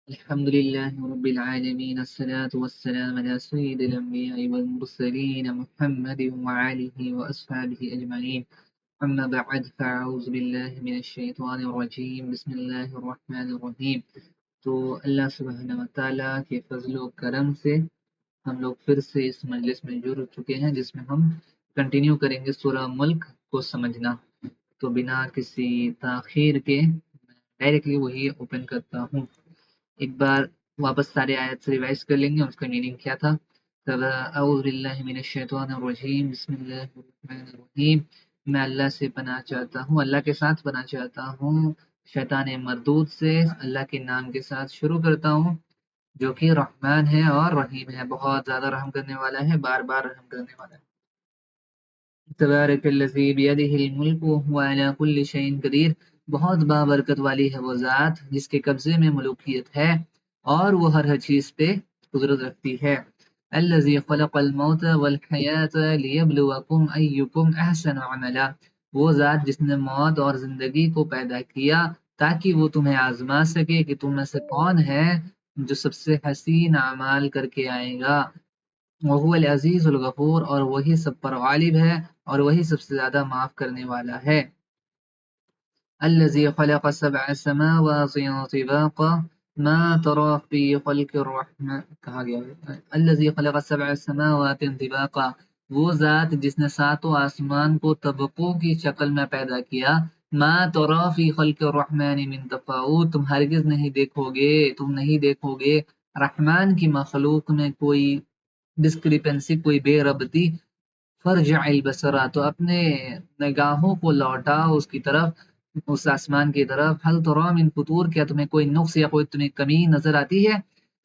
الحمد لله رب العالمين الصلاة والسلام على سيد الأنبياء والمرسلين محمد وآله وأصحابه أجمعين. أما بعد فأعوذ بالله من الشيطان الرجيم بسم الله الرحمن الرحيم. تو اللہ سبحانہ وتعالی کے فضل و کرم سے ہم لوگ پھر سے اس مجلس میں جڑ چکے ہیں جس میں ہم کنٹینیو کریں گے سورہ ملک کو سمجھنا. تو بنا کسی تاخیر کے ڈائریکٹلی وہی اوپن کرتا ہوں. ایک بار واپس سارے آیت سے ریوائز کر لیں گے اس کا میننگ کیا تھا. اعوذ باللہ من الشیطان الرجیم بسم اللہ الرحمن الرحیم. میں اللہ سے پناہ چاہتا ہوں، اللہ کے ساتھ پناہ چاہتا ہوں شیطان مردود سے. اللہ کے نام کے ساتھ شروع کرتا ہوں جو کہ رحمان ہے اور رحیم ہے، بہت زیادہ رحم کرنے والا ہے، بار بار رحم کرنے والا ہے. تبارک الذی بیدہ الملک وہو علی کل شیء قدیر. بہت بابرکت والی ہے وہ ذات جس کے قبضے میں ملوکیت ہے اور وہ ہر چیز پہ قدرت رکھتی ہے. الذی خلق الموت والحیات لیبلوکم ایکم احسن عملا. وہ ذات جس نے موت اور زندگی کو پیدا کیا تاکہ وہ تمہیں آزما سکے کہ تم میں سے کون ہے جو سب سے حسین اعمال کر کے آئے گا. وہو العزیز الغفور، اور وہی سب پر غالب ہے اور وہی سب سے زیادہ معاف کرنے والا ہے. الذي خلق سبع سماوات طباقا ما ترى في خلق الرحمن کہا گیا ہے الذي خلق سبع سماوات طباقا. وہ ذات جس نے ساتوں آسمان کو طبقوں کی شکل میں پیدا کیا. ما ترى في خلق الرحمن من تفاوت. تم ہرگز نہیں دیکھو گے رحمان کی مخلوق میں کوئی ڈسکریپنسی، کوئی بے ربطی. فرجع البصرا، تو اپنے نگاہوں کو لوٹاؤ اس کی طرف، اس آسمان کی طرف. هل ترى من فطور، کیا تمہیں کوئی نقص یا کوئی تمہیں کمی نظر آتی ہے؟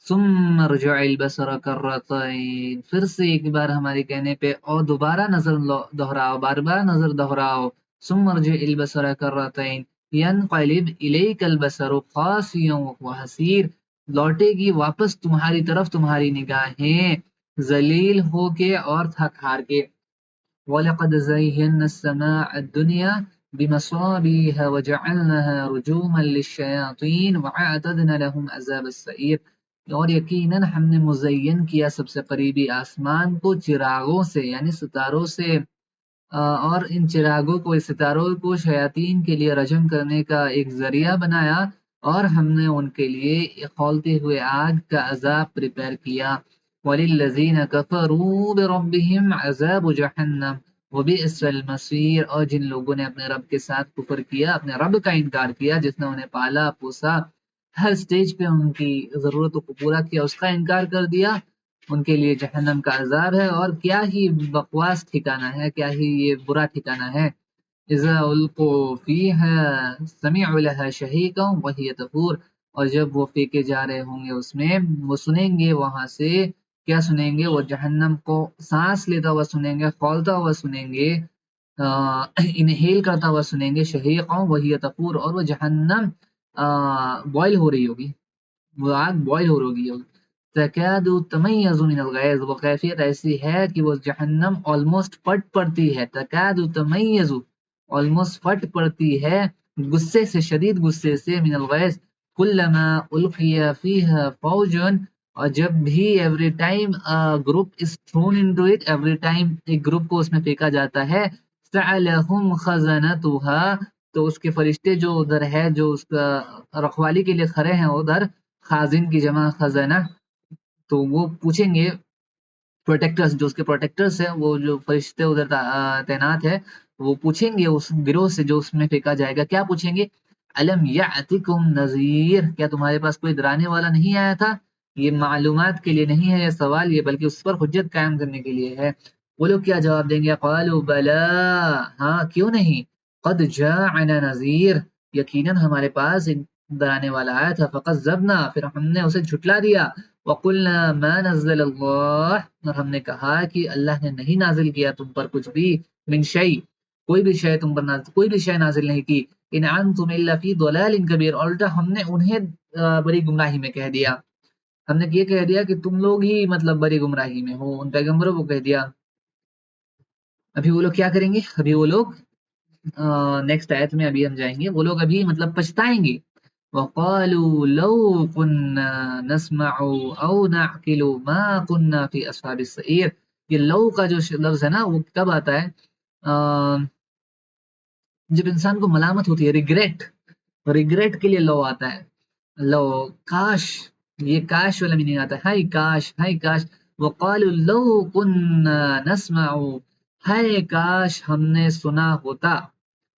ثم ارجع البصر کرتين، پھر سے ایک بار ہمارے کہنے پہ اور دوبارہ نظر دہراؤ، بار بار نظر دہراؤ. ثم ارجع البصر کرتين ينقلب اليك البصر خاسئا وهو حسير. لوٹے گی واپس تمہاری طرف تمہاری نگاہیں ذلیل ہو کے اور تھک ہار کے. وَلَقَدْ زَيَّنَّا السَّمَاءَ الدُّنْيَا بِمَصَابِيحَ وَجَعَلْنَاهَا رُجُومًا لِلشَّيَاطِينِ وَأَعْتَدْنَا لَهُمْ عَذَابَ السَّعِيرِ. اور یقیناً ہم نے مزین کیا سب سے قریبی آسمان کو چراغوں سے، یعنی ستاروں سے، اور ان چراغوں کو، اس ستاروں کو شیاطین کے لیے رجم کرنے کا ایک ذریعہ بنایا، اور ہم نے ان کے لیے کھولتے ہوئے آگ کا عذاب پریپئر کیا. وَلِلَّذِينَ كَفَرُوا بِرَبِّهِمْ عَذَابُ جَهَنَّمَ وَبِئْسَ الْمَصِيرُ. اور جن لوگوں نے اپنے رب کے ساتھ کفر کیا، اپنے رب کا انکار کیا جس نے انہیں پالا پوسا، ہر سٹیج پہ ان کی ضرورتوں کو پورا کیا، اس کا انکار کر دیا، ان کے لیے جہنم کا عذاب ہے. اور کیا ہی بکواس ٹھکانہ ہے، کیا ہی یہ برا ٹھکانہ ہے. اذا القوا فیہا سمعوا لها شہیقا وہی تفور. اور جب وہ پھینکے جا رہے ہوں گے اس میں، وہ سنیں گے وہاں سے، کیا سنیں گے؟ وہ جہنم کو سانس لیتا ہوا سنیں گے، کھولتا ہوا سنیں گے، انہیل کرتا ہوا سنیں گے. شہیقا وہی تفور، اور وہ جہنم بوائل ہو رہی ہوگی، وہ آگ بوائل ہو رہی ہوگی. تکاد تمیز من الغیظ، وہ کیفیت ایسی ہے کہ وہ جہنم آلموسٹ پھٹ پڑتی ہے. تکاد تمیز، آلموسٹ پھٹ پڑتی ہے غصے سے، شدید غصے سے. من الغیظ کلما القی فیہا فوج، اور جب بھی every time group is thrown into it, every time ایک گروپ کو اس میں پھینکا جاتا ہے. سألہم خزنتها، تو اس کے فرشتے جو ادھر ہے، جو اس کا رکھوالی کے لیے کھڑے ہیں ادھر، خازن کی جمع خزنہ، تو وہ پوچھیں گے پروٹیکٹرز، جو اس کے پروٹیکٹرز ہیں، وہ جو فرشتے ادھر تعینات ہے، وہ پوچھیں گے اس گروہ سے جو اس میں پھینکا جائے گا. کیا پوچھیں گے؟ الم یاتکم نذیر، کیا تمہارے پاس کوئی ڈرانے والا نہیں آیا تھا؟ یہ معلومات کے لیے نہیں ہے یہ سوال، یہ بلکہ اس پر حجت قائم کرنے کے لیے ہے. وہ لوگ کیا جواب دیں گے؟ قالوا بلا، ہاں کیوں نہیں، قد جاءنا نذیر، یقیناً ہمارے پاس ایک ڈرانے والا آیا تھا. فکذبنا، پھر ہم نے اسے جھٹلا دیا. وقلنا ما نزل اللہ، اور ہم نے کہا کہ اللہ نے نہیں نازل کیا تم پر کچھ بھی، من شیء، کوئی بھی شے تم پر نازل، کوئی بھی شے نازل نہیں کی. ان انتم الا فی ضلال کبیر، الٹا ہم نے انہیں بڑی گمراہی میں کہہ دیا. ہم نے یہ کہہ دیا کہ تم لوگ ہی مطلب بڑی گمراہی میں ہو، ان پیغمبروں کو کہہ دیا. ابھی وہ لوگ کیا کریں گے؟ ابھی وہ لوگ نیکسٹ آیت میں ابھی ہم جائیں گے، وہ لوگ ابھی مطلب پچھتائیں گے. وقالوا لو كنا نسمع او نعقل ما كنا في اصحاب السعیر. یہ لو کا جو لفظ ہے نا وہ کب آتا ہے؟ جب انسان کو ملامت ہوتی ہے، ریگریٹ، ریگریٹ کے لیے لو آتا ہے. لو، کاش، یہ کاش والا میننگ آتا ہے، ہائے کاش، ہائے کاش. وقالوا لو كنا نسمع، ہائے کاش ہم نے سنا ہوتا.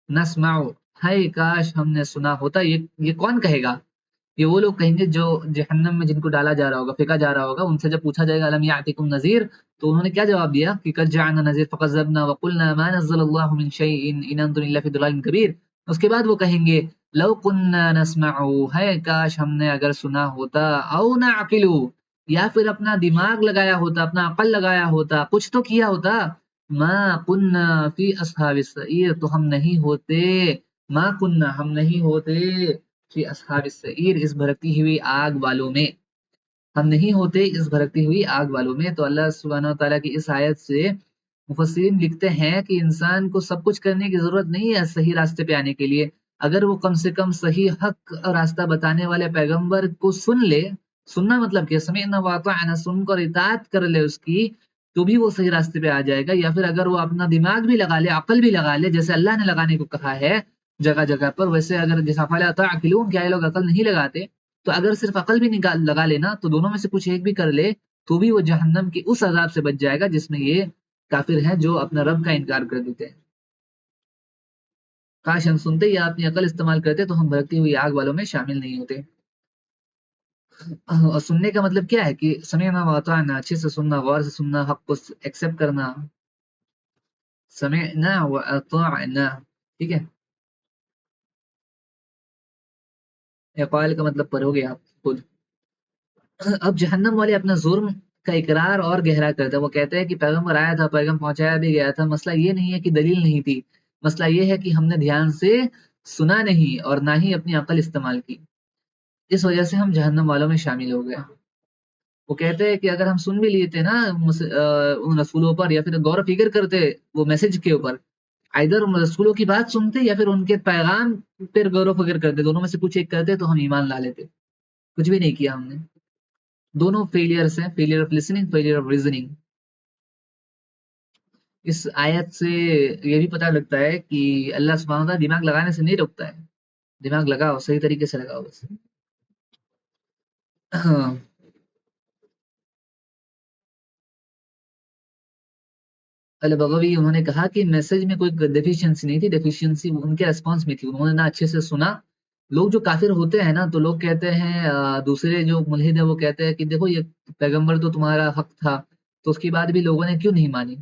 نسمع، ہائے کاش ہم نے سنا ہوتا. یہ کون کہے گا؟ یہ وہ لوگ کہیں گے جو جہنم میں جن کو ڈالا جا رہا ہوگا، پھینکا جا رہا ہوگا. ان سے جب پوچھا جائے گا الم یاتکم نذیر، تو انہوں نے کیا جواب دیا کہ قد جاءنا نذیر فکذبنا وقلنا ما نزل اللہ من شیء ان انتم الا فی ضلال کبیر. اس کے بعد وہ کہیں گے لو كنا نسمع، ہے کاش ہم نے اگر سنا ہوتا، او نعقل، یا پھر اپنا دماغ لگایا ہوتا، اپنا عقل لگایا ہوتا، کچھ تو کیا ہوتا. ما كنا فی اصحاب السعیر، تو ہم نہیں ہوتے، ما كنا ہم نہیں ہوتے فی اصحاب السعیر اس بھڑکتی ہوئی آگ والوں میں، ہم نہیں ہوتے اس بھڑکتی ہوئی آگ والوں میں. تو اللہ سبحانہ و تعالیٰ کی اس آیت سے مفسرین لکھتے ہیں کہ انسان کو سب کچھ کرنے کی ضرورت نہیں ہے صحیح راستے پہ آنے کے لیے. اگر وہ کم سے کم صحیح حق راستہ بتانے والے پیغمبر کو سن لے، سننا مطلب کہ سمعنا واطعنا، سن کر اطاعت کر لے اس کی، تو بھی وہ صحیح راستے پہ آ جائے گا. یا پھر اگر وہ اپنا دماغ بھی لگا لے، عقل بھی لگا لے، جیسے اللہ نے لگانے کو کہا ہے جگہ جگہ پر، ویسے اگر جیسا فلا تعقلون، کیا یہ لوگ عقل نہیں لگاتے؟ تو اگر صرف عقل بھی لگا لینا، تو دونوں میں سے کچھ ایک بھی کر لے، تو بھی وہ جہنم کے اس عذاب سے بچ جائے گا جس میں یہ کافر ہیں جو اپنا رب کا انکار کر دیتے ہیں. کاش ہم سنتے یا اپنی عقل استعمال کرتے تو ہم بھڑکتی ہوئی آگ والوں میں شامل نہیں ہوتے. اور سننے کا مطلب کیا ہے کہ سمعنا واطعنا، اچھے سے سننا، غور سے سننا، حق کو ایکسپٹ کرنا. سمعنا واطعنا، ٹھیک ہے. اقوال کا مطلب پڑھو گے آپ خود. اب جہنم والے اپنا ظلم کا اقرار اور گہرا کرتے ہیں. وہ کہتے ہیں کہ پیغمبر آیا تھا، پیغام پہنچایا بھی گیا تھا، مسئلہ یہ نہیں ہے کہ دلیل نہیں تھی، مسئلہ یہ ہے کہ ہم نے دھیان سے سنا نہیں اور نہ ہی اپنی عقل استعمال کی، اس وجہ سے ہم جہنم والوں میں شامل ہو گئے. وہ کہتے ہیں کہ اگر ہم سن بھی لیتے نا ان رسولوں پر، یا پھر غور و فکر کرتے وہ میسج کے اوپر، ادھر رسولوں کی بات سنتے یا پھر ان کے پیغام پر غور و فکر کرتے، دونوں میں سے کچھ ایک کرتے، تو ہم ایمان لا لیتے. کچھ بھی نہیں کیا ہم نے. دونوں فیلئرس ہیں، failure of listening, failure of reasoning. اس آیت سے یہ بھی پتہ لگتا ہے کہ اللہ سبحانہ وتعالیٰ دماغ لگانے سے نہیں روکتا ہے. دماغ لگاؤ، صحیح طریقے سے لگاؤ بس. البغوی انہوں نے کہا کہ میسج میں کوئی ڈیفیشنسی نہیں تھی، ڈیفیشنسی ان کے ریسپانس میں تھی، انہوں نے نہ اچھے سے سنا. لوگ جو کافر ہوتے ہیں نا، تو لوگ کہتے ہیں دوسرے جو ملحد ہیں وہ کہتے ہیں کہ دیکھو یہ پیغمبر تو تمہارا حق تھا، تو اس کی بات بھی لوگوں نے کیوں نہیں مانی؟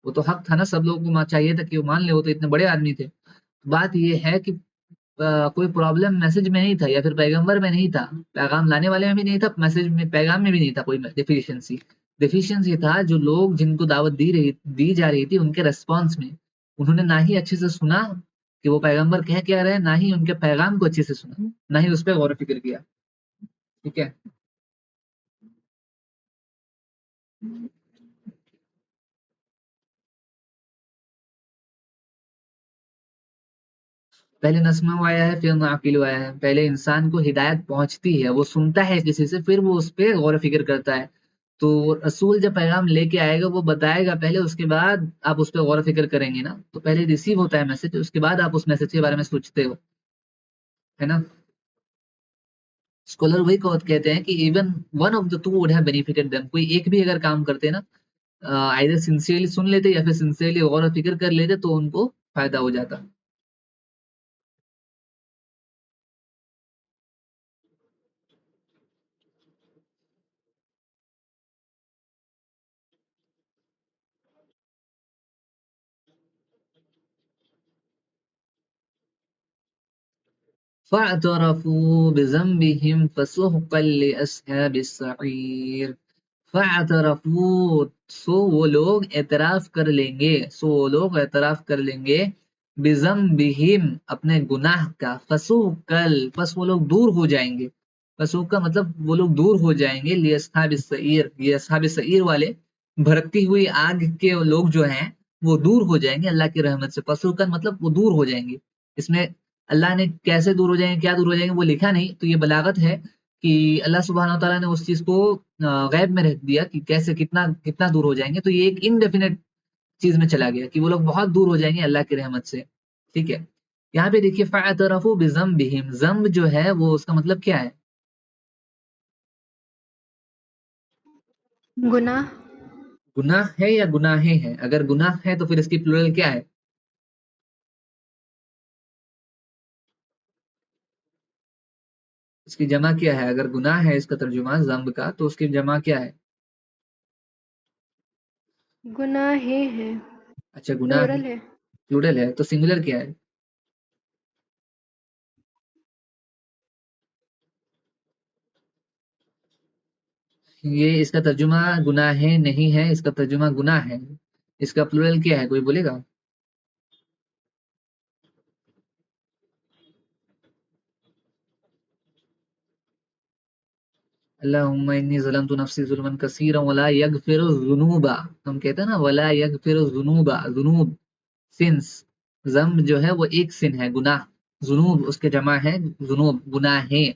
وہ تو حق تھا نا، سب لوگوں کو چاہیے تھا کہ وہ مان لے، وہ تو اتنے بڑے آدمی تھے. بات یہ ہے کہ کوئی پرابلم میسج میں نہیں تھا یا پھر پیغمبر میں نہیں تھا، پیغام لانے والے میں بھی نہیں تھا، میسج میں پیغام میں بھی نہیں تھا کوئی ڈیفیشنسی. ڈیفیشنسی تھا جو لوگ جن کو دعوت دی جا رہی تھی ان کے ریسپانس میں. انہوں نے نہ ہی اچھے سے سنا کہ وہ پیغمبر کہہ کیا رہے، نہ ہی ان کے پیغام کو اچھے سے سنا، نہ ہی اس پہ غور و فکر کیا. ٹھیک ہے. پہلے نسمع آیا ہے، پھر نعقل آیا ہے. پہلے انسان کو ہدایت پہنچتی ہے، وہ سنتا ہے کسی سے، پھر وہ اس پہ غور و فکر کرتا ہے. تو رسول جب پیغام لے کے آئے گا وہ بتائے گا پہلے، اس کے بعد آپ اس پہ غور و فکر کریں گے نا. تو پہلے ریسیو ہوتا ہے میسج، اس کے بعد آپ اس میسج کے بارے میں سوچتے ہو، ہے نا. اسکالر وہی کہتے ہیں کہ even one of the two would have benefited them, کوئی ایک بھی اگر کام کرتے نا، آئیدر سنسیئرلی سن لیتے یا پھر سنسیئرلی غور و فکر کر لیتے، تو ان کو فائدہ ہو جاتا. فاعترفوا بذنبهم فسحقا لأصحاب السعیر. فاعترفوا، سو وہ لوگ اعتراف کر لیں گے، سو وہ لوگ اعتراف کر لیں گے، بذنبہم اپنے گناہ کا، فسحقا پس وہ لوگ دور ہو جائیں گے. فسوق کا مطلب وہ لوگ دور ہو جائیں گے، لاصحاب السعیر، یہ اصحاب السعیر والے بھڑکتی ہوئی آگ کے لوگ جو ہیں وہ دور ہو جائیں گے اللہ کی رحمت سے. فسوقا مطلب وہ دور ہو جائیں گے. اس میں اللہ نے کیسے دور ہو جائیں گے، کیا دور ہو جائیں گے وہ لکھا نہیں، تو یہ بلاغت ہے کہ اللہ سبحانہ و تعالیٰ نے اس چیز کو غیب میں رکھ دیا کہ کیسے کتنا کتنا دور ہو جائیں گے، تو یہ ایک انڈیفینٹ چیز میں چلا گیا کہ وہ لوگ بہت دور ہو جائیں گے اللہ کی رحمت سے. ٹھیک ہے، یہاں پہ دیکھیے فَاعْتَرَفُوا بِذَنبِهِمْ، ذنب جو ہے وہ اس کا مطلب کیا ہے؟ گناہ. گناہ ہے یا گناہیں ہیں؟ اگر گناہ ہے تو پھر اس کی پلورل کیا ہے؟ اس کی جمع کیا ہے؟ اگر گناہ ہے اس کا ترجمہ ذنب کا تو اس کی جمع کیا ہے؟ گناہیں ہیں. اچھا گناہ ہے، پلورل ہے. پلورل ہے، تو سنگولر کیا ہے؟ یہ اس کا ترجمہ گناہیں نہیں ہے، اس کا ترجمہ گناہ ہے. اس کا پلورل کیا ہے، کوئی بولے گا؟ اللہم انی ظلمت نفسی ظلما کثیرا ولا یغفر الذنوب، ہم کہتے ہیں نا ولا یغفر الذنوب، ذنوب سنس، ذنب جو ہے وہ ایک سن ہے، گناہ، ذنوب اس کے جمع ہے ذنوب، گناہیں.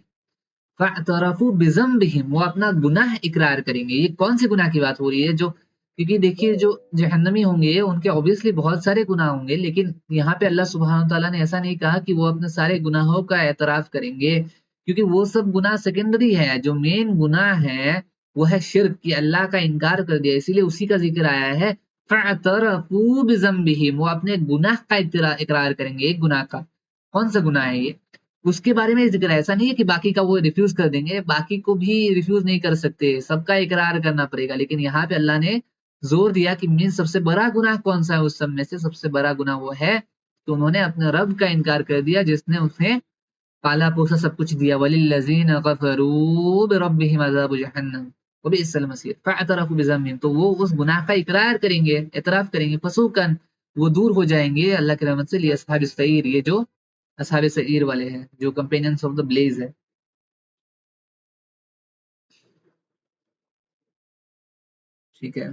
فاعترفوا بذنبہم، وہ اپنا گناہ اقرار کریں گے. یہ کون سے گناہ کی بات ہو رہی ہے؟ جو کیونکہ دیکھیے جو جہنمی ہوں گے ان کے obviously بہت سارے گناہ ہوں گے، لیکن یہاں پہ اللہ سبحانہ تعالیٰ نے ایسا نہیں کہا کہ وہ اپنے سارے گناہوں کا اعتراف کریں گے، کیونکہ وہ سب گناہ سیکنڈری ہے. جو مین گناہ ہے وہ ہے شرک، کہ اللہ کا انکار کر دیا، اسی لیے اسی کا ذکر آیا ہے فاعترفوا بذنبہم، وہ اپنے گناہ کا اقرار کریں گے. ایک گناہ کا، کون سا گناہ ہے یہ؟ اس کے بارے میں ذکر ہے، ایسا نہیں ہے کہ باقی کا وہ ریفیوز کر دیں گے، باقی کو بھی ریفیوز نہیں کر سکتے، سب کا اقرار کرنا پڑے گا. لیکن یہاں پہ اللہ نے زور دیا کہ مین سب سے بڑا گناہ کون سا ہے، اس سب میں سے سب سے بڑا گناہ وہ ہے کہ انہوں نے اپنے رب کا انکار کر دیا جس نے اسے پالا پوسا سب کچھ دیا. وَلِلَّذِينَ كَفَرُوا بِرَبِّهِمْ عَذَابُ جَهَنَّمَ وَبِئْسَ الْمَصِيرُ فَاعْتَرَفُوا بِذَنبِهِمْ، تو وہ اس گناہ کا اقرار کریں گے، اعتراف کریں گے، فسوقاً وہ دور ہو جائیں گے اللہ کی رحمت سے، لِأَصْحَابِ السَّعِيرِ، یہ جو اصحاب سعیر والے ہیں، جو کمپینینس آف دا بلیز ہے. ٹھیک ہے،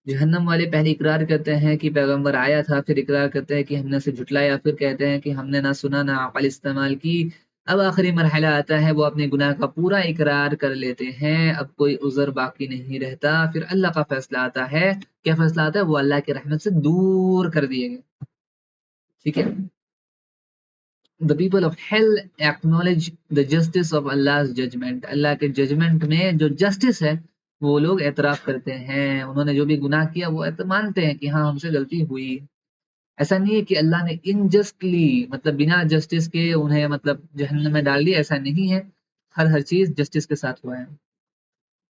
جہنم والے پہلے اقرار کرتے ہیں کہ پیغمبر آیا تھا، پھر اقرار کرتے ہیں کہ ہم نے اسے جھٹلایا، پھر کہتے ہیں کہ ہم نے نہ سنا نہ عقل استعمال کی. اب آخری مرحلہ آتا ہے، وہ اپنے گناہ کا پورا اقرار کر لیتے ہیں، اب کوئی عذر باقی نہیں رہتا. پھر اللہ کا فیصلہ آتا ہے. کیا فیصلہ آتا ہے؟ وہ اللہ کی رحمت سے دور کر دیے گئے. ٹھیک ہے، the people of hell acknowledge the justice of Allah's judgment، اللہ کے ججمنٹ میں جو جسٹس ہے وہ لوگ اعتراف کرتے ہیں. انہوں نے جو بھی گناہ کیا وہ مانتے ہیں کہ ہاں ہم سے غلطی ہوئی. ایسا نہیں ہے کہ اللہ نے انجسٹلی، مطلب بنا جسٹس کے انہیں مطلب جہنم میں ڈال دیا، ایسا نہیں ہے. ہر چیز جسٹس کے ساتھ ہوا ہے.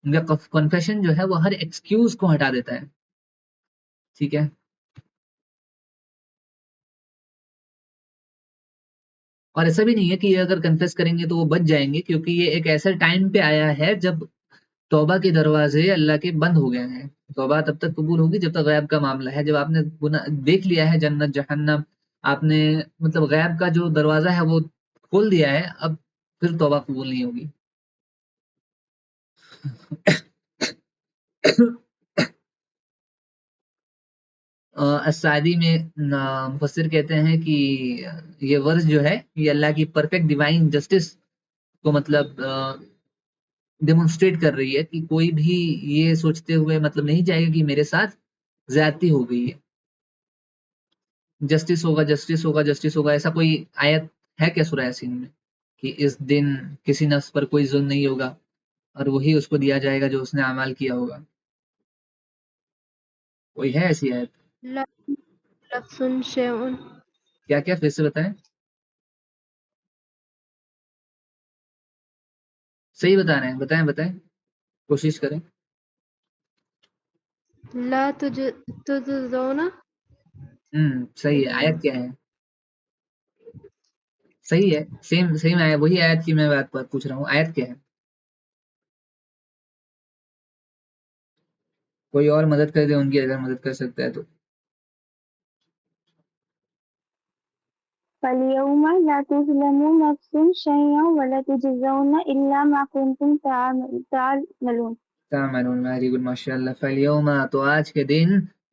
ان کا کنفیشن جو ہے وہ ہر ایکسکیوز کو ہٹا دیتا ہے. ٹھیک ہے، اور ایسا بھی نہیں ہے کہ یہ اگر کنفیس کریں گے تو وہ بچ جائیں گے، کیونکہ یہ ایک ایسے ٹائم پہ آیا ہے جب توبہ کے دروازے اللہ کے بند ہو گئے ہیں. توبہ تب تک قبول ہوگی جب تک غیب کا معاملہ ہے. جب آپ نے گناہ دیکھ لیا ہے، جنت جہنم، آپ نے مطلب غیب کا جو دروازہ ہے وہ کھول دیا ہے، اب پھر توبہ قبول نہیں ہوگی. السعدی میں مفسر کہتے ہیں کہ یہ ورز جو ہے یہ اللہ کی پرفیکٹ ڈیوائن جسٹس کو مطلب ڈیمونسٹریٹ کر رہی ہے، کہ کوئی بھی یہ سوچتے ہوئے مطلب نہیں جائے گا کہ میرے ساتھ زیادتی ہو گئی ہے. جسٹس ہوگا، جسٹس ہوگا، جسٹس ہوگا، ایسا کوئی آیت ہے کیا سورہ یاسین میں کہ اس دن کسی نفس پر کوئی ظلم نہیں ہوگا اور وہی اس کو دیا جائے گا جو اس نے اعمال کیا ہوگا؟ کوئی ہے ایسی آیت؟ لا نفس شیء. کیا کیا پھر سے بتائیں، صحیح بتا رہے ہیں، بتائیں بتائیں، کوشش کریں. لا تجزون صحیح ہے. الا. آیت کیا ہے؟ صحیح ہے، سیم سیم آیت، وہی آیت کی میں بات پوچھ رہا ہوں. آیت کیا ہے؟ کوئی اور مدد کر دے ان کی، اگر مدد کر سکتا ہے تو. فَالْيَوْمَ لَا تُظْلَمُ نَفْسٌ شَيْئًا وَلَا تُجْزَوْنَ إِلَّا مَا كُنْتُمْ تَعْمَلُونَ. تعملون، ویری گڈ، ماشاء اللہ. فالیوم، تو آج کے دن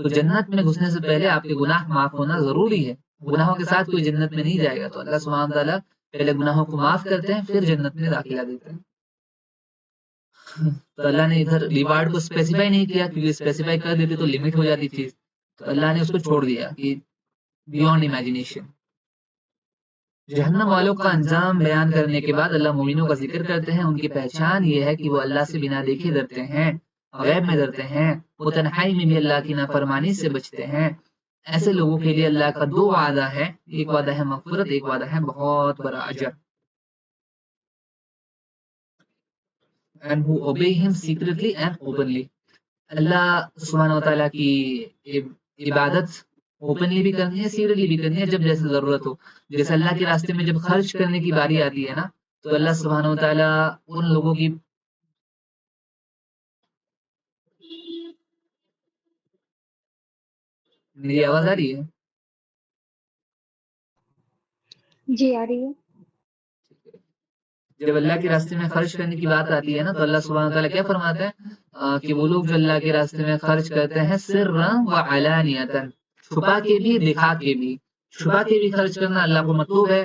تو جنت میں گھسنے سے پہلے آپ کے گناہ معاف ہونا ضروری ہے. گناہوں کے ساتھ کوئی جنت میں نہیں جائے گا. تو اللہ سبحانہ تعالیٰ پہلے گناہوں کو معاف کرتے ہیں پھر جنت میں داخلہ دیتے ہیں. تو اللہ نے ادھر ریوارڈ کو اسپیسیفائی نہیں کیا کیونکہ اسپیسیفائی کر دیتے تو لمٹ ہو جاتی چیز. تو اللہ نے اس کو چھوڑ دیا کہ بیونڈ امیجنیشن. جہنم والوں کا انجام بیان کرنے کے بعد اللہ مومنوں کا ذکر کرتے ہیں. ان کی پہچان یہ ہے کہ وہ اللہ سے بنا دیکھے ڈرتے ہیں, غیب میں ڈرتے ہیں, وہ تنہائی میں بھی اللہ کی نافرمانی سے بچتے ہیں. ایسے لوگوں کے لیے اللہ کا دو وعدہ ہے, ایک وعدہ ہے مغفرت, ایک وعدہ ہے بہت بڑا اجر. And who obey him secretly and openly. اللہ سبحانہ و تعالیٰ کی عبادت اوپنلی بھی کرنی ہے, سیکریٹلی بھی کرنی ہے جب جیسے ضرورت ہو. جیسے اللہ کے راستے میں جب خرچ کرنے کی باری آتی ہے نا, تو اللہ سبحانہ و تعالیٰ ان لوگوں کی میری آواز آ رہی ہے؟ جی آ رہی ہے. جب اللہ کے راستے میں خرچ کرنے کی بات آتی ہے نا, تو اللہ سبحانہ تعالیٰ کیا فرماتا ہے کہ وہ لوگ جو اللہ کے راستے میں خرچ کرتے ہیں سرًا و علانیۃً, چھپا کے بھی دکھا کے بھی. چھپا کے بھی خرچ کرنا اللہ کو مطلوب ہے,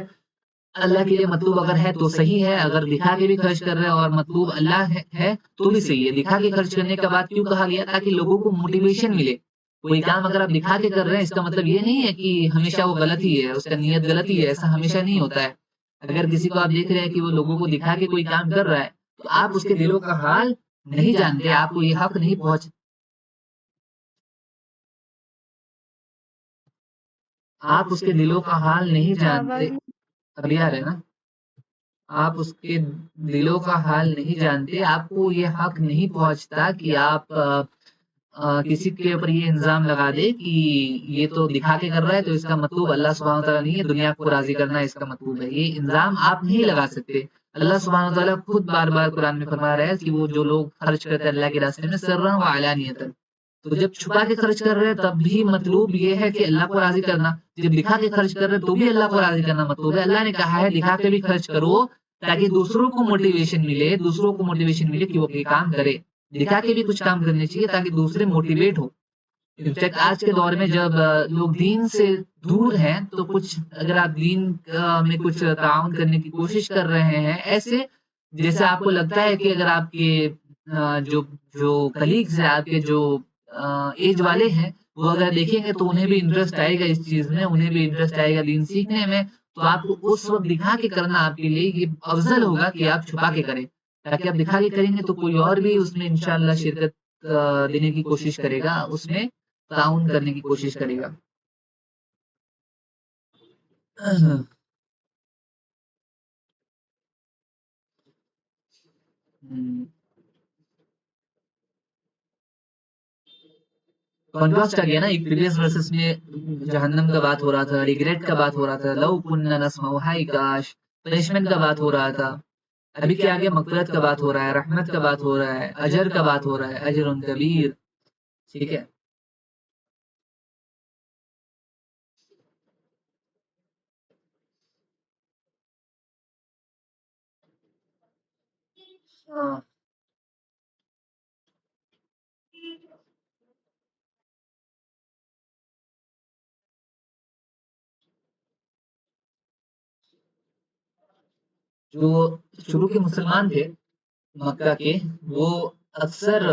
اللہ کے لیے مطلوب اگر ہے تو صحیح ہے, اگر دکھا کے بھی خرچ کر رہے ہیں اور مطلوب اللہ ہے تو بھی صحیح ہے. دکھا کے خرچ کرنے کا بات کیوں کہا گیا؟ تاکہ لوگوں کو موٹیویشن ملے. کوئی کام اگر آپ دکھا کے کر رہے ہیں اس کا مطلب یہ نہیں ہے کہ ہمیشہ وہ غلط ہی ہے, اس کا نیت غلط ہی ہے, ایسا ہمیشہ نہیں ہوتا ہے. اگر کسی کو آپ دیکھ رہے ہیں کہ وہ لوگوں کو دکھا کے کوئی کام کر رہا ہے, تو آپ اس کے دلوں کا حال نہیں جانتے, آپ کو یہ حق نہیں پہنچ آپ اس کے دلوں کا حال نہیں جانتے. ابھی آ رہے نا, آپ اس کے دلوں کا حال نہیں جانتے, آپ کو یہ حق نہیں پہنچتا کہ آپ کسی کے اوپر یہ الزام لگا دے کہ یہ تو دکھا کے کر رہا ہے تو اس کا مطلب اللہ سبحانہ تعالیٰ نہیں ہے, دنیا کو راضی کرنا اس کا مطلب ہے. یہ الزام آپ نہیں لگا سکتے. اللہ سبحانہ تعالیٰ خود بار بار قرآن میں فرما رہا ہے کہ وہ جو لوگ خرچ کرتے ہیں اللہ کے راستے میں سرًا و علانیۃً, تو جب چھپا کے خرچ کر رہے ہیں تب بھی مطلوب یہ ہے کہ اللہ کو راضی کرنا. جب دکھا کے خرچ کر رہے ہیں تو بھی اللہ کو راضی کرنا مطلوب ہے. اللہ نے کہا ہے دکھا کے بھی خرچ کرو تاکہ دوسروں کو موٹیویشن ملے, دوسروں کو موٹیویشن ملے کہ وہ یہ کام کرے. دکھا کے بھی کچھ کام کرنے چاہیے تاکہ دوسرے موٹیویٹ ہو. انفیکٹ آج کے دور میں جب لوگ دین سے دور ہیں تو کچھ اگر آپ دین میں کچھ تعاون کرنے کی کوشش کر رہے ہیں, ایسے جیسے آپ کو لگتا ہے کہ اگر آپ کے جو کلیگز ہیں, آپ کے جو ایج والے ہیں, وہ اگر دیکھیں گے تو انہیں بھی انٹرسٹ آئے گا اس چیز میں, انہیں بھی انٹرسٹ آئے گا دین سیکھنے میں, تو آپ کو اس وقت دکھا کے کرنا آپ کے لیے یہ افضل ہوگا کہ آپ چھپا کے کریں. تاکہ آپ دکھا کے کریں گے تو کوئی اور بھی اس میں انشاءاللہ شرکت دینے کی کوشش کرے گا, اس میں تعاون کرنے کی کوشش کرے گا. کنٹراسٹ آ گیا نا, ایک پریویس ورسز میں جہنم کا بات ہو رہا تھا, ریگریٹ کا بات ہو رہا تھا, لو کننا نسمع ہائی کاش, پنشمنٹ کا بات ہو رہا تھا. ابھی کیا آگے مغفرت کا بات ہو رہا ہے, رحمت کا بات ہو رہا ہے, اجر کا بات ہو رہا ہے, اجر کبیر. ٹھیک ہے, جو شروع کے مسلمان تھے مکہ کے, وہ اکثر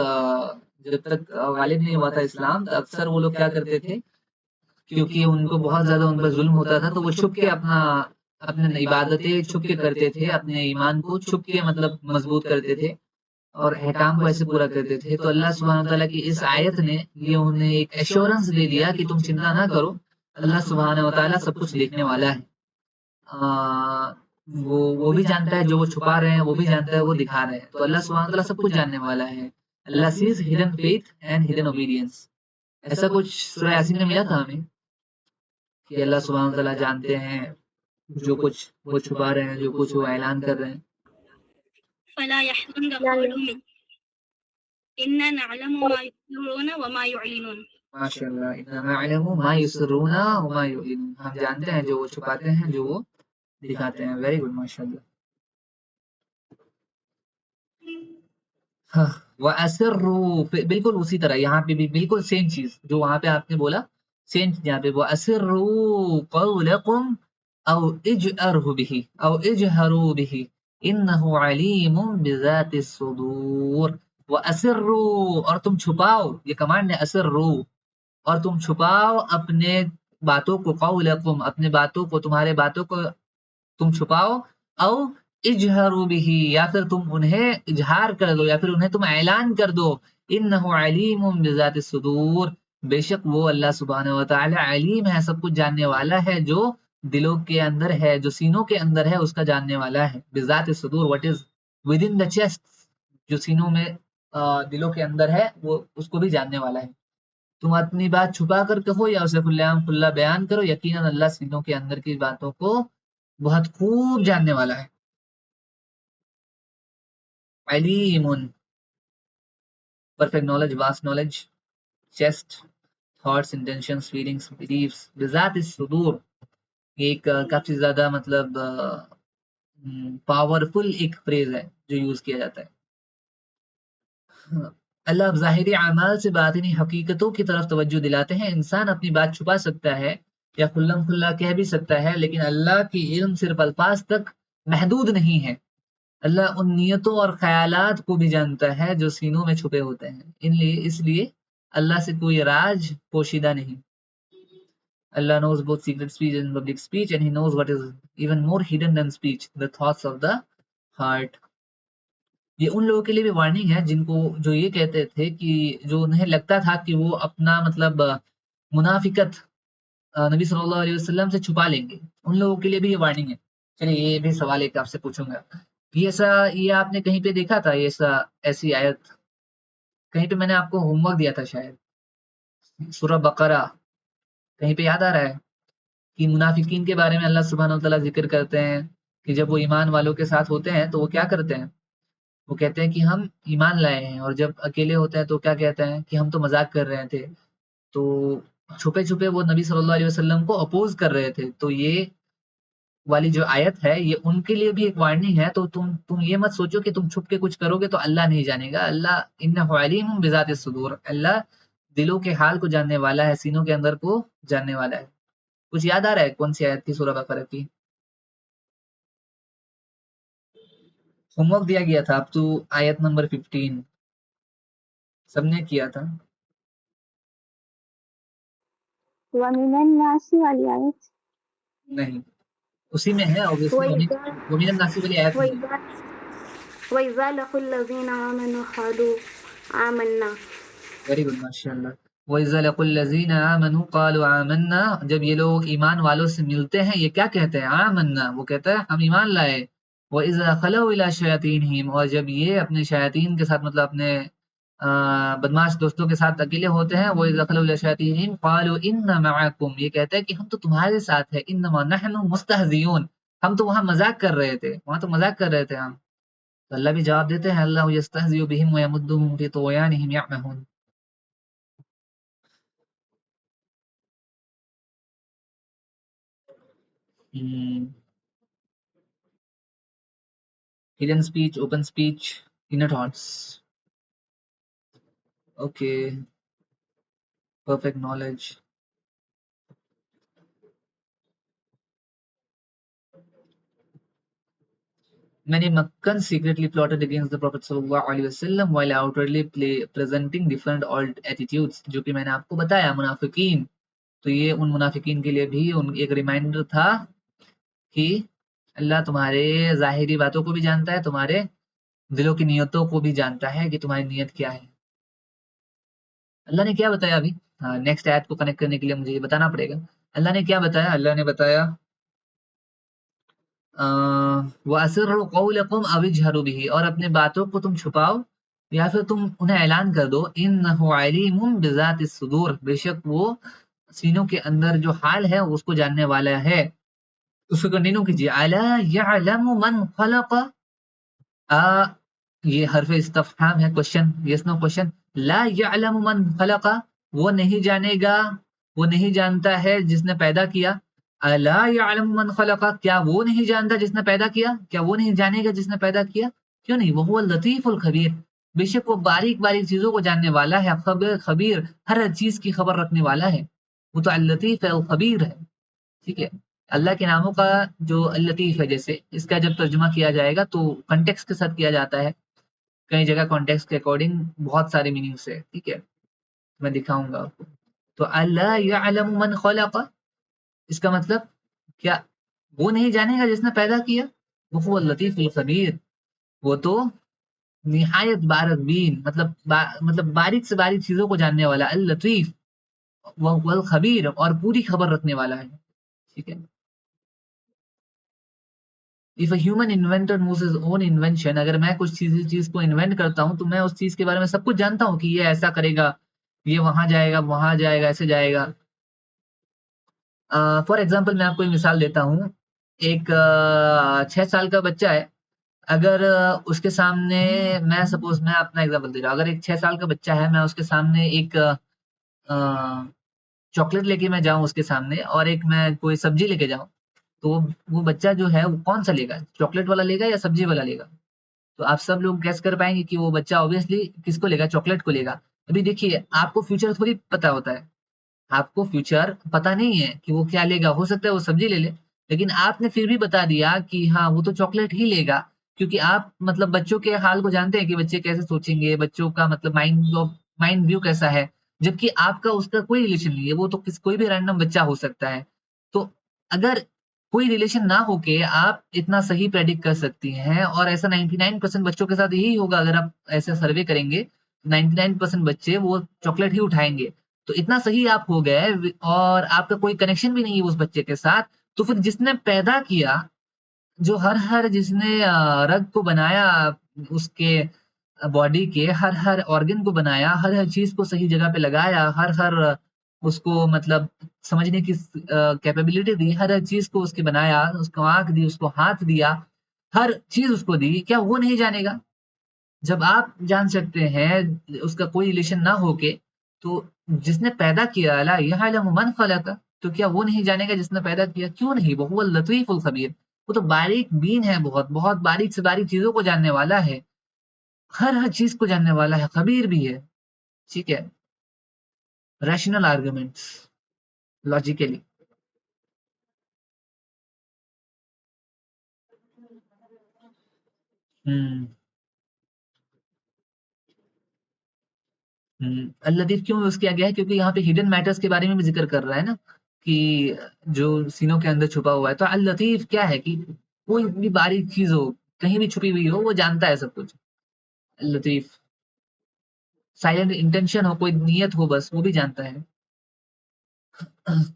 جب تک غالب نہیں ہوا تھا اسلام, تو اکثر وہ لوگ کیا کرتے تھے, کیونکہ ان کو بہت زیادہ ان پر ظلم ہوتا تھا, تو وہ چھپ کے اپنے عبادتیں چھپ کے کرتے تھے, اپنے ایمان کو چھپ کے مطلب مضبوط کرتے تھے اور احکام کو ایسے پورا کرتے تھے. تو اللہ سبحانہ تعالیٰ کی اس آیت نے یہ انہیں ایک ایشورنس دے دیا کہ تم چنتا نہ کرو, اللہ سبحانہ تعالیٰ سب کچھ دیکھنے والا ہے. وہ بھی جانتا ہے جو وہ چھپا رہے ہیں, وہ بھی جانتا ہے وہ دکھا رہے ہیں. تو اللہ سبحانہ تعالیٰ سب کچھ جاننے والا ہے. Allah says hidden faith and hidden obedience. ایسا کچھ سورہ یاسین میں ملا تھا ہمیں کہ اللہ سبحانہ تعالیٰ جانتے ہیں جو کچھ وہ چھپا رہے ہیں, جو کچھ وہ اعلان کر رہے ہیں. فلا يحزنك قولهم إنا نعلم ما يسرون وما يعلنون. ماشاء اللہ, انما علم ما یسرون وما یعلنون, ہم جانتے ہیں جو وہ چھپاتے ہیں جو وہ دکھاتے ہیں. ویری گڈ, ماشاء اللہ. وَأَسِرُّوا بالکل اسی طرح یہاں پہ بھی بالکل سیم چیز جو وہاں پہ آپ نے بولا سیم یہاں پہ وَأَسِرُّوا قَوْلَكُمْ أَوْ اجْأَرْهُ بِهِ أَوْ اجْهَرُوا بِهِ إِنَّهُ عَلِيمٌ بِذَاتِ الصُّدُورِ وَأَسِرُّوا اور تم چھپاؤ یہ کمانڈ ہے أَسِرُّوا اور تم چھپاؤ اپنے باتوں کو قولکم اپنے باتوں کو تمہارے باتوں کو تم چھپاؤ او اجہروا به یا پھر تم انہیں اظہار کر دو یا پھر انہیں تم اعلان کر دو انہ علیم بذات الصدور بے شک وہ اللہ سبحانہ و تعالی علیم ہے سب کچھ جاننے والا ہے جو دلوں کے اندر ہے جو سینوں کے اندر ہے اس کا جاننے والا ہے بذات الصدور what is within the chest جو سینوں میں دلوں کے اندر ہے وہ اس کو بھی جاننے والا ہے تم اپنی بات چھپا کر کہو یا اسے کھلے عام کھلا بیان کرو یقیناً اللہ سینوں کے اندر کی باتوں کو بہت خوب جاننے والا ہے علیم perfect knowledge vast knowledge chest thoughts intentions feelings beliefs بذات الصدور یہ ایک کافی زیادہ مطلب پاورفل ایک فریز ہے جو یوز کیا جاتا ہے اللہ اب ظاہری اعمال سے باطنی حقیقتوں کی طرف توجہ دلاتے ہیں انسان اپنی بات چھپا سکتا ہے یا کھلم کھلا کہہ بھی سکتا ہے لیکن اللہ کی علم صرف الفاظ تک محدود نہیں ہے اللہ ان نیتوں اور خیالات کو بھی جانتا ہے جو سینوں میں چھپے ہوتے ہیں اس لیے اللہ سے کوئی راز پوشیدہ نہیں Allah knows both secret speech and public speech and he knows what is even more hidden than speech the thoughts of the heart یہ ان لوگوں کے لیے بھی وارننگ ہے جن کو جو یہ کہتے تھے کہ جو انہیں لگتا تھا کہ وہ اپنا مطلب منافقت نبی صلی اللہ علیہ وسلم سے چھپا لیں گے ان لوگوں کے لیے بھی یہ وارننگ ہے چلیے یہ بھی سوال ایک آپ سے پوچھوں گا یہ آپ نے کہیں پہ دیکھا تھا ایسی آیت کہیں پہ میں نے آپ کو ہوم ورک دیا تھا شاید سورہ بقرہ کہیں پہ یاد آ رہا ہے کہ منافقین کے بارے میں اللہ سبحانہ وتعالی ذکر کرتے ہیں کہ جب وہ ایمان والوں کے ساتھ ہوتے ہیں تو وہ کیا کرتے ہیں وہ کہتے ہیں کہ ہم ایمان لائے ہیں اور جب اکیلے ہوتے ہیں تو کیا کہتے ہیں کہ ہم تو مذاق کر رہے تھے تو چھپے چھپے وہ نبی صلی اللہ علیہ وسلم کو اپوز کر رہے تھے تو یہ والی جو آیت ہے یہ ان کے لیے بھی ایک وارننگ ہے تو تم یہ مت سوچو کہ تم چھپ کے کچھ کرو گے تو اللہ نہیں جانے گا اللہ انہ علیم بذات الصدور اللہ دلوں کے حال کو جاننے والا ہے سینوں کے اندر کو جاننے والا ہے کچھ یاد آ رہا ہے کون سی آیت تھی سورہ بقرہ کی ہوم ورک دیا گیا تھا اب تو آیت نمبر 15 سب نے کیا تھا وَمِنَ النَّاسِ والی آیت نہیں اسی میں ہے ومن الناس والی آیت میں وَإِذَا لَقُوا الَّذِينَ آمَنُوا قَالُوا آمَنَّا ویری گڈ ماشاءاللہ وَإِذَا لَقُوا الَّذِينَ آمَنُوا قَالُوا آمَنَّا جب یہ لوگ ایمان والوں سے ملتے ہیں یہ کیا کہتے ہیں آمنا وہ کہتا ہے ہم ایمان لائے وَإِذَا خَلَوْا إِلَىٰ شَيَاطِينِهِمْ اور جب یہ اپنے شیاطین کے ساتھ مطلب اپنے بدماش دوستوں کے ساتھ اکیلے ہوتے ہیں وَإِذَا خَلَوْا إِلَىٰ شَيَاطِينِهِمْ قَالُوا إِنَّا مَعَكُمْ یہ کہتے ہیں کہ ہم تو تمہارے ساتھ ہیں إِنَّمَا نَحْنُ مُسْتَهْزِئُونَ ہم تو وہاں مذاق کر رہے تھے وہاں تو مذاق کر رہے تھے ہم تو اللہ بھی جواب دیتے ہیں اللہ يَسْتَهْزِئُ بِهِمْ وَيَمُدُّهُمْ فِي طُغْيَانِهِمْ يَعْمَهُونَ hidden speech open speech inner thoughts okay perfect knowledge many Meccans secretly plotted against the Prophet sallallahu alaihi wasallam while outwardly presenting different old attitudes جو کہ میں نے آپ کو بتایا منافقین تو یہ ان منافقین کے لیے بھی ایک ریمائنڈر تھا کہ اللہ تمہارے ظاہری باتوں کو بھی جانتا ہے تمہارے دلوں کی نیتوں کو بھی جانتا ہے کہ تمہاری نیت کیا ہے اللہ نے کیا بتایا ابھی نیکسٹ آیت کو کنیکٹ کرنے کے لیے مجھے یہ بتانا پڑے گا اللہ نے کیا بتایا اللہ نے بتایا وَأَسِرُّوا قَوْلَكُمْ أَوِ اجْهَرُوا بِهِ اور اپنے باتوں کو تم چھپاؤ یا پھر تم انہیں اعلان کر دو إِنَّهُ عَلِيمٌ بِذَاتِ الصُّدُورِ بے شک وہ سینوں کے اندر جو حال ہے اس کو جاننے والا ہے اس کو کنٹینیو کیجیے أَلَا يَعْلَمُ مَنْ خَلَقَ یہ حرف استفہام ہے کوشچن یس نو کوشچن لا يعلم من خلق وہ نہیں جانے گا وہ نہیں جانتا ہے جس نے پیدا کیا الا يعلم من خلق کیا وہ نہیں جانتا جس نے پیدا کیا کیا وہ نہیں جانے گا جس نے پیدا کیا کیوں نہیں وہ اللطیف الخبیر بے شک وہ باریک باریک چیزوں کو جاننے والا ہے، خبیر ہر چیز کی خبر رکھنے والا ہے، وہ تو اللطیف ہے، وہ خبیر ہے، ٹھیک ہے۔ اللہ کے ناموں کا جو اللطیف ہے، جیسے اس کا جب ترجمہ کیا جائے گا تو کنٹیکس کے ساتھ کیا جاتا ہے، کئی جگہ کانٹیکس کے اکارڈنگ بہت سارے میننگس ہے، ٹھیک ہے، میں دکھاؤں گا آپ کو۔ تو اللہ یعلم من خلق، اس کا مطلب کیا وہ نہیں جانے گا جس نے پیدا کیا، وہ اللطیف الخبیر، وہ تو نہایت بارک بین، مطلب باریک سے باریک چیزوں کو جاننے والا، اللطیف والخبیر، اور پوری خبر رکھنے والا ہے، ٹھیک ہے۔ If a human inventor knows his own invention، اگر میں کچھ چیز کو انوینٹ کرتا ہوں تو میں اس چیز کے بارے میں سب کچھ جانتا ہوں کہ یہ ایسا کرے گا، یہ وہاں جائے گا، وہاں جائے گا، ایسے جائے گا۔ فار ایگزامپل میں آپ کو ایک مثال دیتا ہوں، ایک 6 سال کا بچہ ہے، اگر اس کے سامنے میں سپوز میں اپنا ایگزامپل دے رہا ہوں، اگر ایک 6 سال کا بچہ ہے، میں اس کے سامنے ایک چاکلیٹ لے کے میں جاؤں اس کے سامنے، اور ایک میں کوئی سبزی لے کے جاؤں، تو وہ بچہ جو ہے وہ کون سا لے گا، چاکلیٹ والا لے گا یا سبزی والا لے گا؟ تو آپ سب لوگ گیس کر پائیں گے کہ وہ بچہ obviously کس کو لے گا، چاکلیٹ کو لے گا۔ ابھی دیکھیے آپ کو فیوچر تھوڑی پتا ہوتا ہے، آپ کو فیوچر پتا نہیں ہے کہ وہ کیا لے گا، ہو سکتا ہے وہ سبزی لے لے، لیکن آپ نے پھر بھی بتا دیا کہ ہاں وہ تو چاکلیٹ ہی لے گا، کیونکہ آپ مطلب بچوں کے حال کو جانتے ہیں کہ بچے کیسے سوچیں گے، بچوں کا مطلب مائنڈ ویو کیسا ہے، جبکہ آپ کا اس کا کوئی ریلیشن نہیں ہے، وہ تو کوئی بھی رینڈم بچہ ہو سکتا ہے۔ تو اگر کوئی ریلیشن نہ ہو کے آپ اتنا صحیح پریڈکٹ کر سکتی ہیں، اور ایسا 99% بچوں کے ساتھ یہی ہوگا، اگر آپ ایسا سروے کریں گے 99% بچے وہ چاکلیٹ ہی اٹھائیں گے، تو اتنا صحیح آپ ہو گئے، اور آپ کا کوئی کنیکشن بھی نہیں ہے اس بچے کے ساتھ، تو پھر جس نے پیدا کیا، جو ہر جس نے رگ کو بنایا، اس کے باڈی کے ہر آرگن کو بنایا، ہر چیز کو صحیح جگہ پہ لگایا، ہر اس کو مطلب سمجھنے کی کیپیبلٹی دی، ہر چیز کو اس کے بنایا، اس کو آنکھ دی، اس کو ہاتھ دیا، ہر چیز اس کو دی، کیا وہ نہیں جانے گا؟ جب آپ جان سکتے ہیں اس کا کوئی ریلیشن نہ ہو کے، تو جس نے پیدا کیا الا یعلم من خلق، تو کیا وہ نہیں جانے گا جس نے پیدا کیا؟ کیوں نہیں، وہ اللطیف الخبیر، وہ تو باریک بین ہے، بہت بہت باریک سے باریک چیزوں کو جاننے والا ہے، ہر چیز کو جاننے والا ہے، خبیر بھی ہے، ٹھیک ہے۔ Rational arguments, logically. اللطیف کیوں یوز کیا گیا ہے؟ کیونکہ یہاں پہ ہڈن میٹرز کے بارے میں بھی ذکر کر رہا ہے نا، کہ جو سینوں کے اندر چھپا ہوا ہے، تو اللطیف کیا ہے کہ کوئی بھی باریک چیز ہو، کہیں بھی چھپی ہوئی ہو، وہ جانتا ہے سب کچھ، اللطیف۔ سائلنٹ انٹینشن ہو، کوئی نیت ہو، بس وہ بھی جانتا ہے۔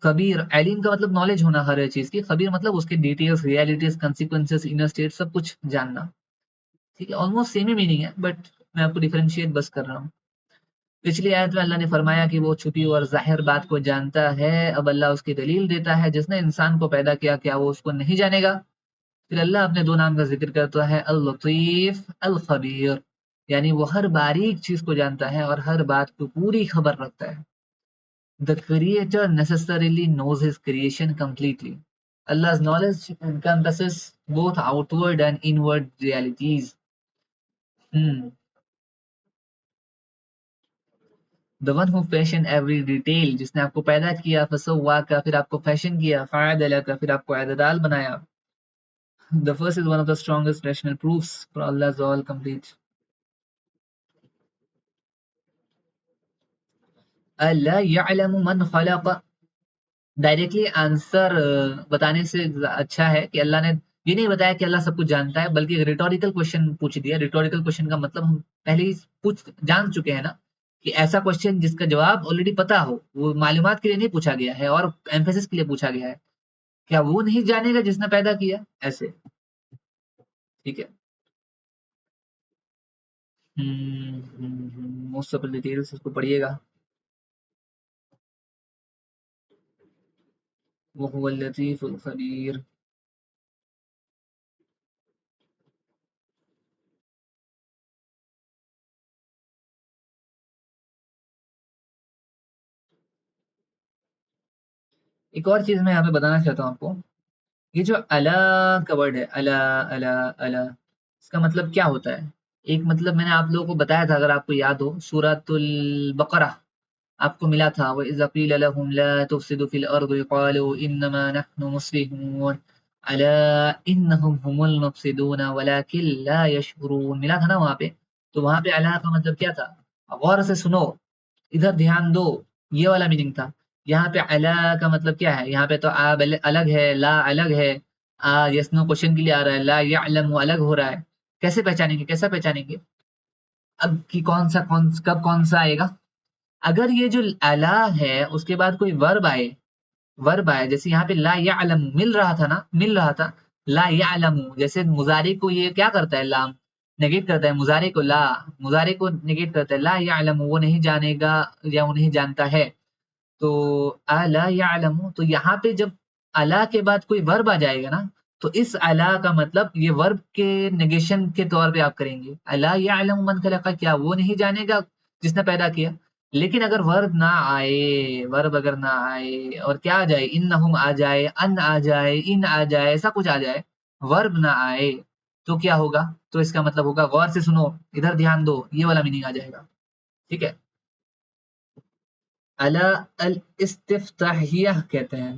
خبیر، علیم کا مطلب نالج ہونا ہر چیز کی، خبیر مطلب اس کے details, realities, consequences, inner state, سب کچھ جاننا، ٹھیک ہے۔ آلموسٹ سیم ہی میننگ ہے، بٹ میں آپ کو ڈیفرینشیٹ بس کر رہا ہوں۔ پچھلی آیت میں اللہ نے فرمایا کہ وہ چھپی اور ظاہر بات کو جانتا ہے، اب اللہ اس کی دلیل دیتا ہے، جس نے انسان کو پیدا کیا، کیا وہ اس کو نہیں جانے گا؟ پھر اللہ اپنے 2 نام کا ذکر کرتا ہے، اللطیف، الخبیر، یعنی وہ ہر باریک چیز کو جانتا ہے اور ہر بات کو پوری خبر رکھتا ہے۔ The creator necessarily knows his creation completely. Allah's knowledge encompasses both outward and inward realities. The one who fashioned every detail، جس نے آپ کو پیدا کیا، فسواک، پھر آپ کو فیشن کیا، فعدلک، پھر آپ کو اعتدال بنایا۔ The first is one of the strongest rational proofs for Allah's all complete. اللہ یعلم من خلق، ڈائریکٹلی آنسر بتانے سے اچھا ہے کہ اللہ نے یہ نہیں بتایا کہ اللہ سب کچھ جانتا ہے، بلکہ ریٹوریکل کوشچن پوچھ دیا۔ ریٹوریکل کوشچن کا مطلب ہم پہلے ہی جان چکے ہیں نا، کہ ایسا کوشچن جس کا جواب آلریڈی پتا ہو، وہ معلومات کے لیے نہیں پوچھا گیا ہے، اور ایمفیسس کے لیے پوچھا گیا ہے، کیا وہ نہیں جانے گا جس نے پیدا کیا، ایسے، ٹھیک ہے۔ موسٹ آف ڈیٹیلز اس کو پڑھیے گا۔ وَهُوَ اللَّطِيفُ الْخَبِيرُ۔ ایک اور چیز میں یہاں پہ بتانا چاہتا ہوں آپ کو، یہ جو الا کا ورڈ ہے، الا الا الا، اس کا مطلب کیا ہوتا ہے؟ ایک مطلب میں نے آپ لوگوں کو بتایا تھا، اگر آپ کو یاد ہو، سورۃ البقرہ آپ کو ملا تھا، وَإِذَا قِيلَ لَهُمْ لَا تُفْسِدُوا فِي الْأَرْضِ قَالُوا إِنَّمَا نَحْنُ مُصْلِحُونَ أَلَا إِنَّهُمْ هُمُ الْمُفْسِدُونَ وَلَكِنْ لَا يَشْعُرُونَ، ملا تھا نا وہاں پہ. تو وہاں پہ الا کا مطلب کیا تھا؟ غور سے سنو، ادھر دھیان دو، یہ والا میننگ تھا. یہاں پہ الا کا مطلب کیا ہے؟ یہاں پہ تو آب الگ ہے، لا الگ ہے، یس نو کوشچن کے لیے آ رہا ہے، لا یعلم الگ ہو رہا ہے. کیسے پہچانیں گے؟ کیسا پہچانیں گے اب کہ کب کون سا آئے گا؟ اگر یہ جو الا ہے اس کے بعد کوئی ورب آئے، جیسے یہاں پہ لا یعلم مل رہا تھا لا یعلم، جیسے مضارع کو یہ کیا کرتا ہے؟ لام نیگیٹ کرتا ہے، مضارع کو نیگیٹ کرتا ہے. لا یعلم وہ نہیں جانے گا یا وہ نہیں جانتا ہے. تو الا یعلم، تو یہاں پہ جب الا کے بعد کوئی ورب آ جائے گا نا، تو اس الا کا مطلب یہ ورب کے نیگیشن کے طور پہ آپ کریں گے. الا یعلم من خلق، کیا وہ نہیں جانے گا جس نے پیدا کیا؟ لیکن اگر ورب نہ آئے، اگر نہ آئے اور کیا آ جائے؟ انہم آ جائے، ان آ جائے، ان آ جائے، ایسا کچھ آ جائے، ورب نہ آئے، تو کیا ہوگا؟ تو اس کا مطلب ہوگا، غور سے سنو، ادھر دھیان دو، یہ والا میننگ آ جائے گا. ٹھیک ہے، الا الاستفتاحیہ کہتے ہیں،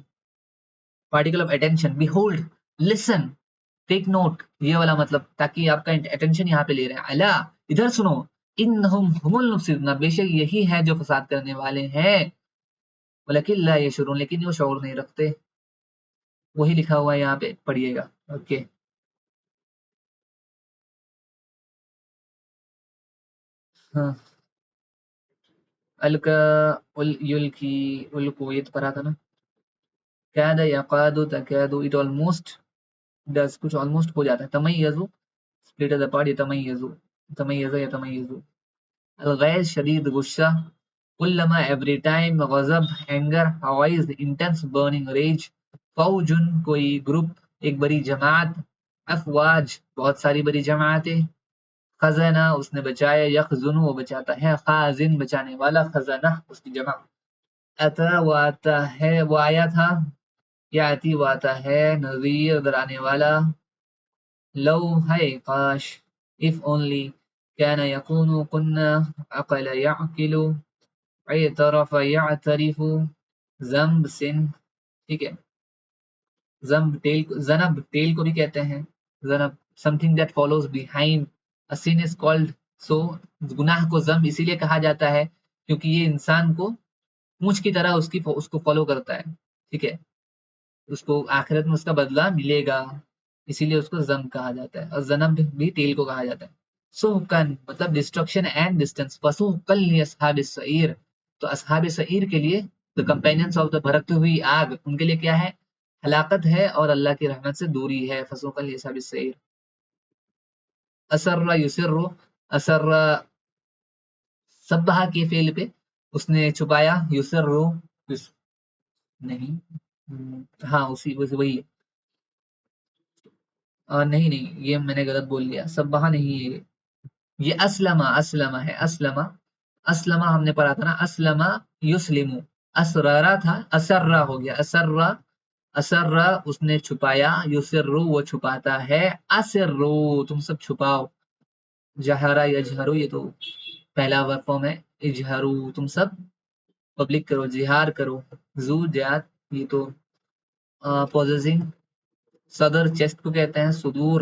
particle of attention, behold, listen, take note, یہ والا مطلب، تاکہ آپ کا اٹینشن یہاں پہ لے رہے ہیں. الا ادھر سنو، انہم هم المفسدون، بے شک یہی ہے جو فساد کرنے والے ہیں، ولکن لا یشعرون، لیکن وہ شعور نہیں رکھتے. وہی لکھا ہوا ہے یہاں پہ، پڑھیے گا. اوکے، ہاں، الکا، یلکی، الکو، یہ تو پڑھا تھا نا. کاد یقاد، تکاد، اٹ آلموسٹ ڈز، کچھ آلموسٹ ہو جاتا ہے. تمیزو، split as a part، یتمیزو، تمیز یتمیزو. الغیظ شدید غصہ، کلما every time، غضب اینگر، حوائز انٹینس برننگ ریج، فوجن کوئی گروپ، ایک بڑی جماعت، افواج بہت ساری بڑی جماعتیں، خزنہ اس نے بچایا، یخزن وہ بچاتا ہے، خازن بچانے والا، خزنہ اس کی جمع. اتا وہ آتا ہے، وہ آیا تھا، یا آتی وہ آتا ہے، نذیر ڈرانے والا، لو ہے کاش، if only، كان يكون كنا، عقل يعقل، اعترف يعترف، ذنب سن. ٹھیک ہے، ذنب ٹیل کو بھی کہتے ہیں، ذنب something that follows behind. A sin is called so، گناہ کو ذنب اسی لیے کہا جاتا ہے کیونکہ یہ انسان کو مونچھ کی طرح اس کو فالو کرتا ہے. ٹھیک ہے، اس کو آخرت میں اس کا بدلہ ملے گا، اسی لیے اس کو ذنب کہا جاتا ہے، اور ذنب بھی ٹیل کو کہا جاتا ہے. سحقن مطلب ڈسٹرکشن اینڈ ڈسٹینس، فسحقن لاصحاب السعیر، تو اصحاب سعیر کے لیے، the companions of the بھڑکتی ہوئی آگ، ان کے لیے کیا ہے؟ ہلاکت ہے اور اللہ کی رحمت سے دوری ہے. فسحقن لاصحاب السعیر. اسر یسر، اسر سبحہ کے فعل پہ اس نے چھپایا، یسر نہیں، ہاں وہی ہے. نہیں یہ میں نے غلط بول لیا، سبحہ نہیں ہے یہ اسلم ہے. اسلم ہم نے پڑھا تھا نا، اسلم یسلم، اسرارا تھا، اسرا ہو گیا، اسرا اس نے چھپایا، یسرو وہ چھپاتا ہے، اسرو تم سب چھپاؤ، جہرا یجہرو یہ تو پہلا ورب فارم ہے، اجہرو تم سب پبلک کرو، جہار کرو. زو جات یہ تو پوزیسنگ. صدر چیسٹ کو کہتے ہیں، صدور،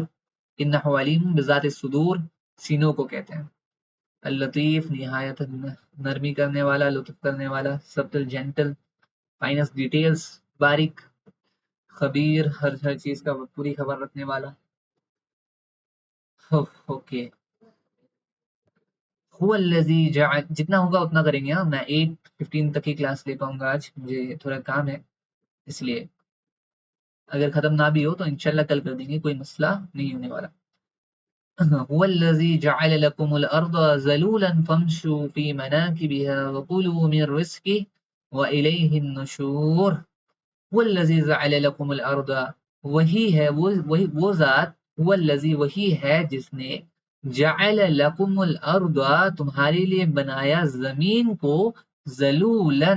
انہ علیم بذات الصدور سینوں کو کہتے ہیں. اللطیف نہایت نرمی کرنے والا، لطف کرنے والا. سبٹل جینٹل، فائنس ڈیٹیلز باریک. خبیر ہر چیز کا پوری خبر رکھنے والا. اوکے، هو الذی جعل، جتنا ہوگا اتنا کریں گے. میں 8:15 تک کی کلاس لے پاؤں گا آج، مجھے تھوڑا کام ہے اس لیے. اگر ختم نہ بھی ہو تو انشاءاللہ کل کر دیں گے، کوئی مسئلہ نہیں ہونے والا. هو الذي جعل لكم الأرض ذلولا فامشوا في مناكبها وكلوا من رزقه وإليه النشور. هو الذي جعل لكم الأرض، وہی ہے وہ ذات، هو الذي وہی ہے جس نے، جعل لكم الأرض تمہارے لیے بنایا زمین کو، ذلولا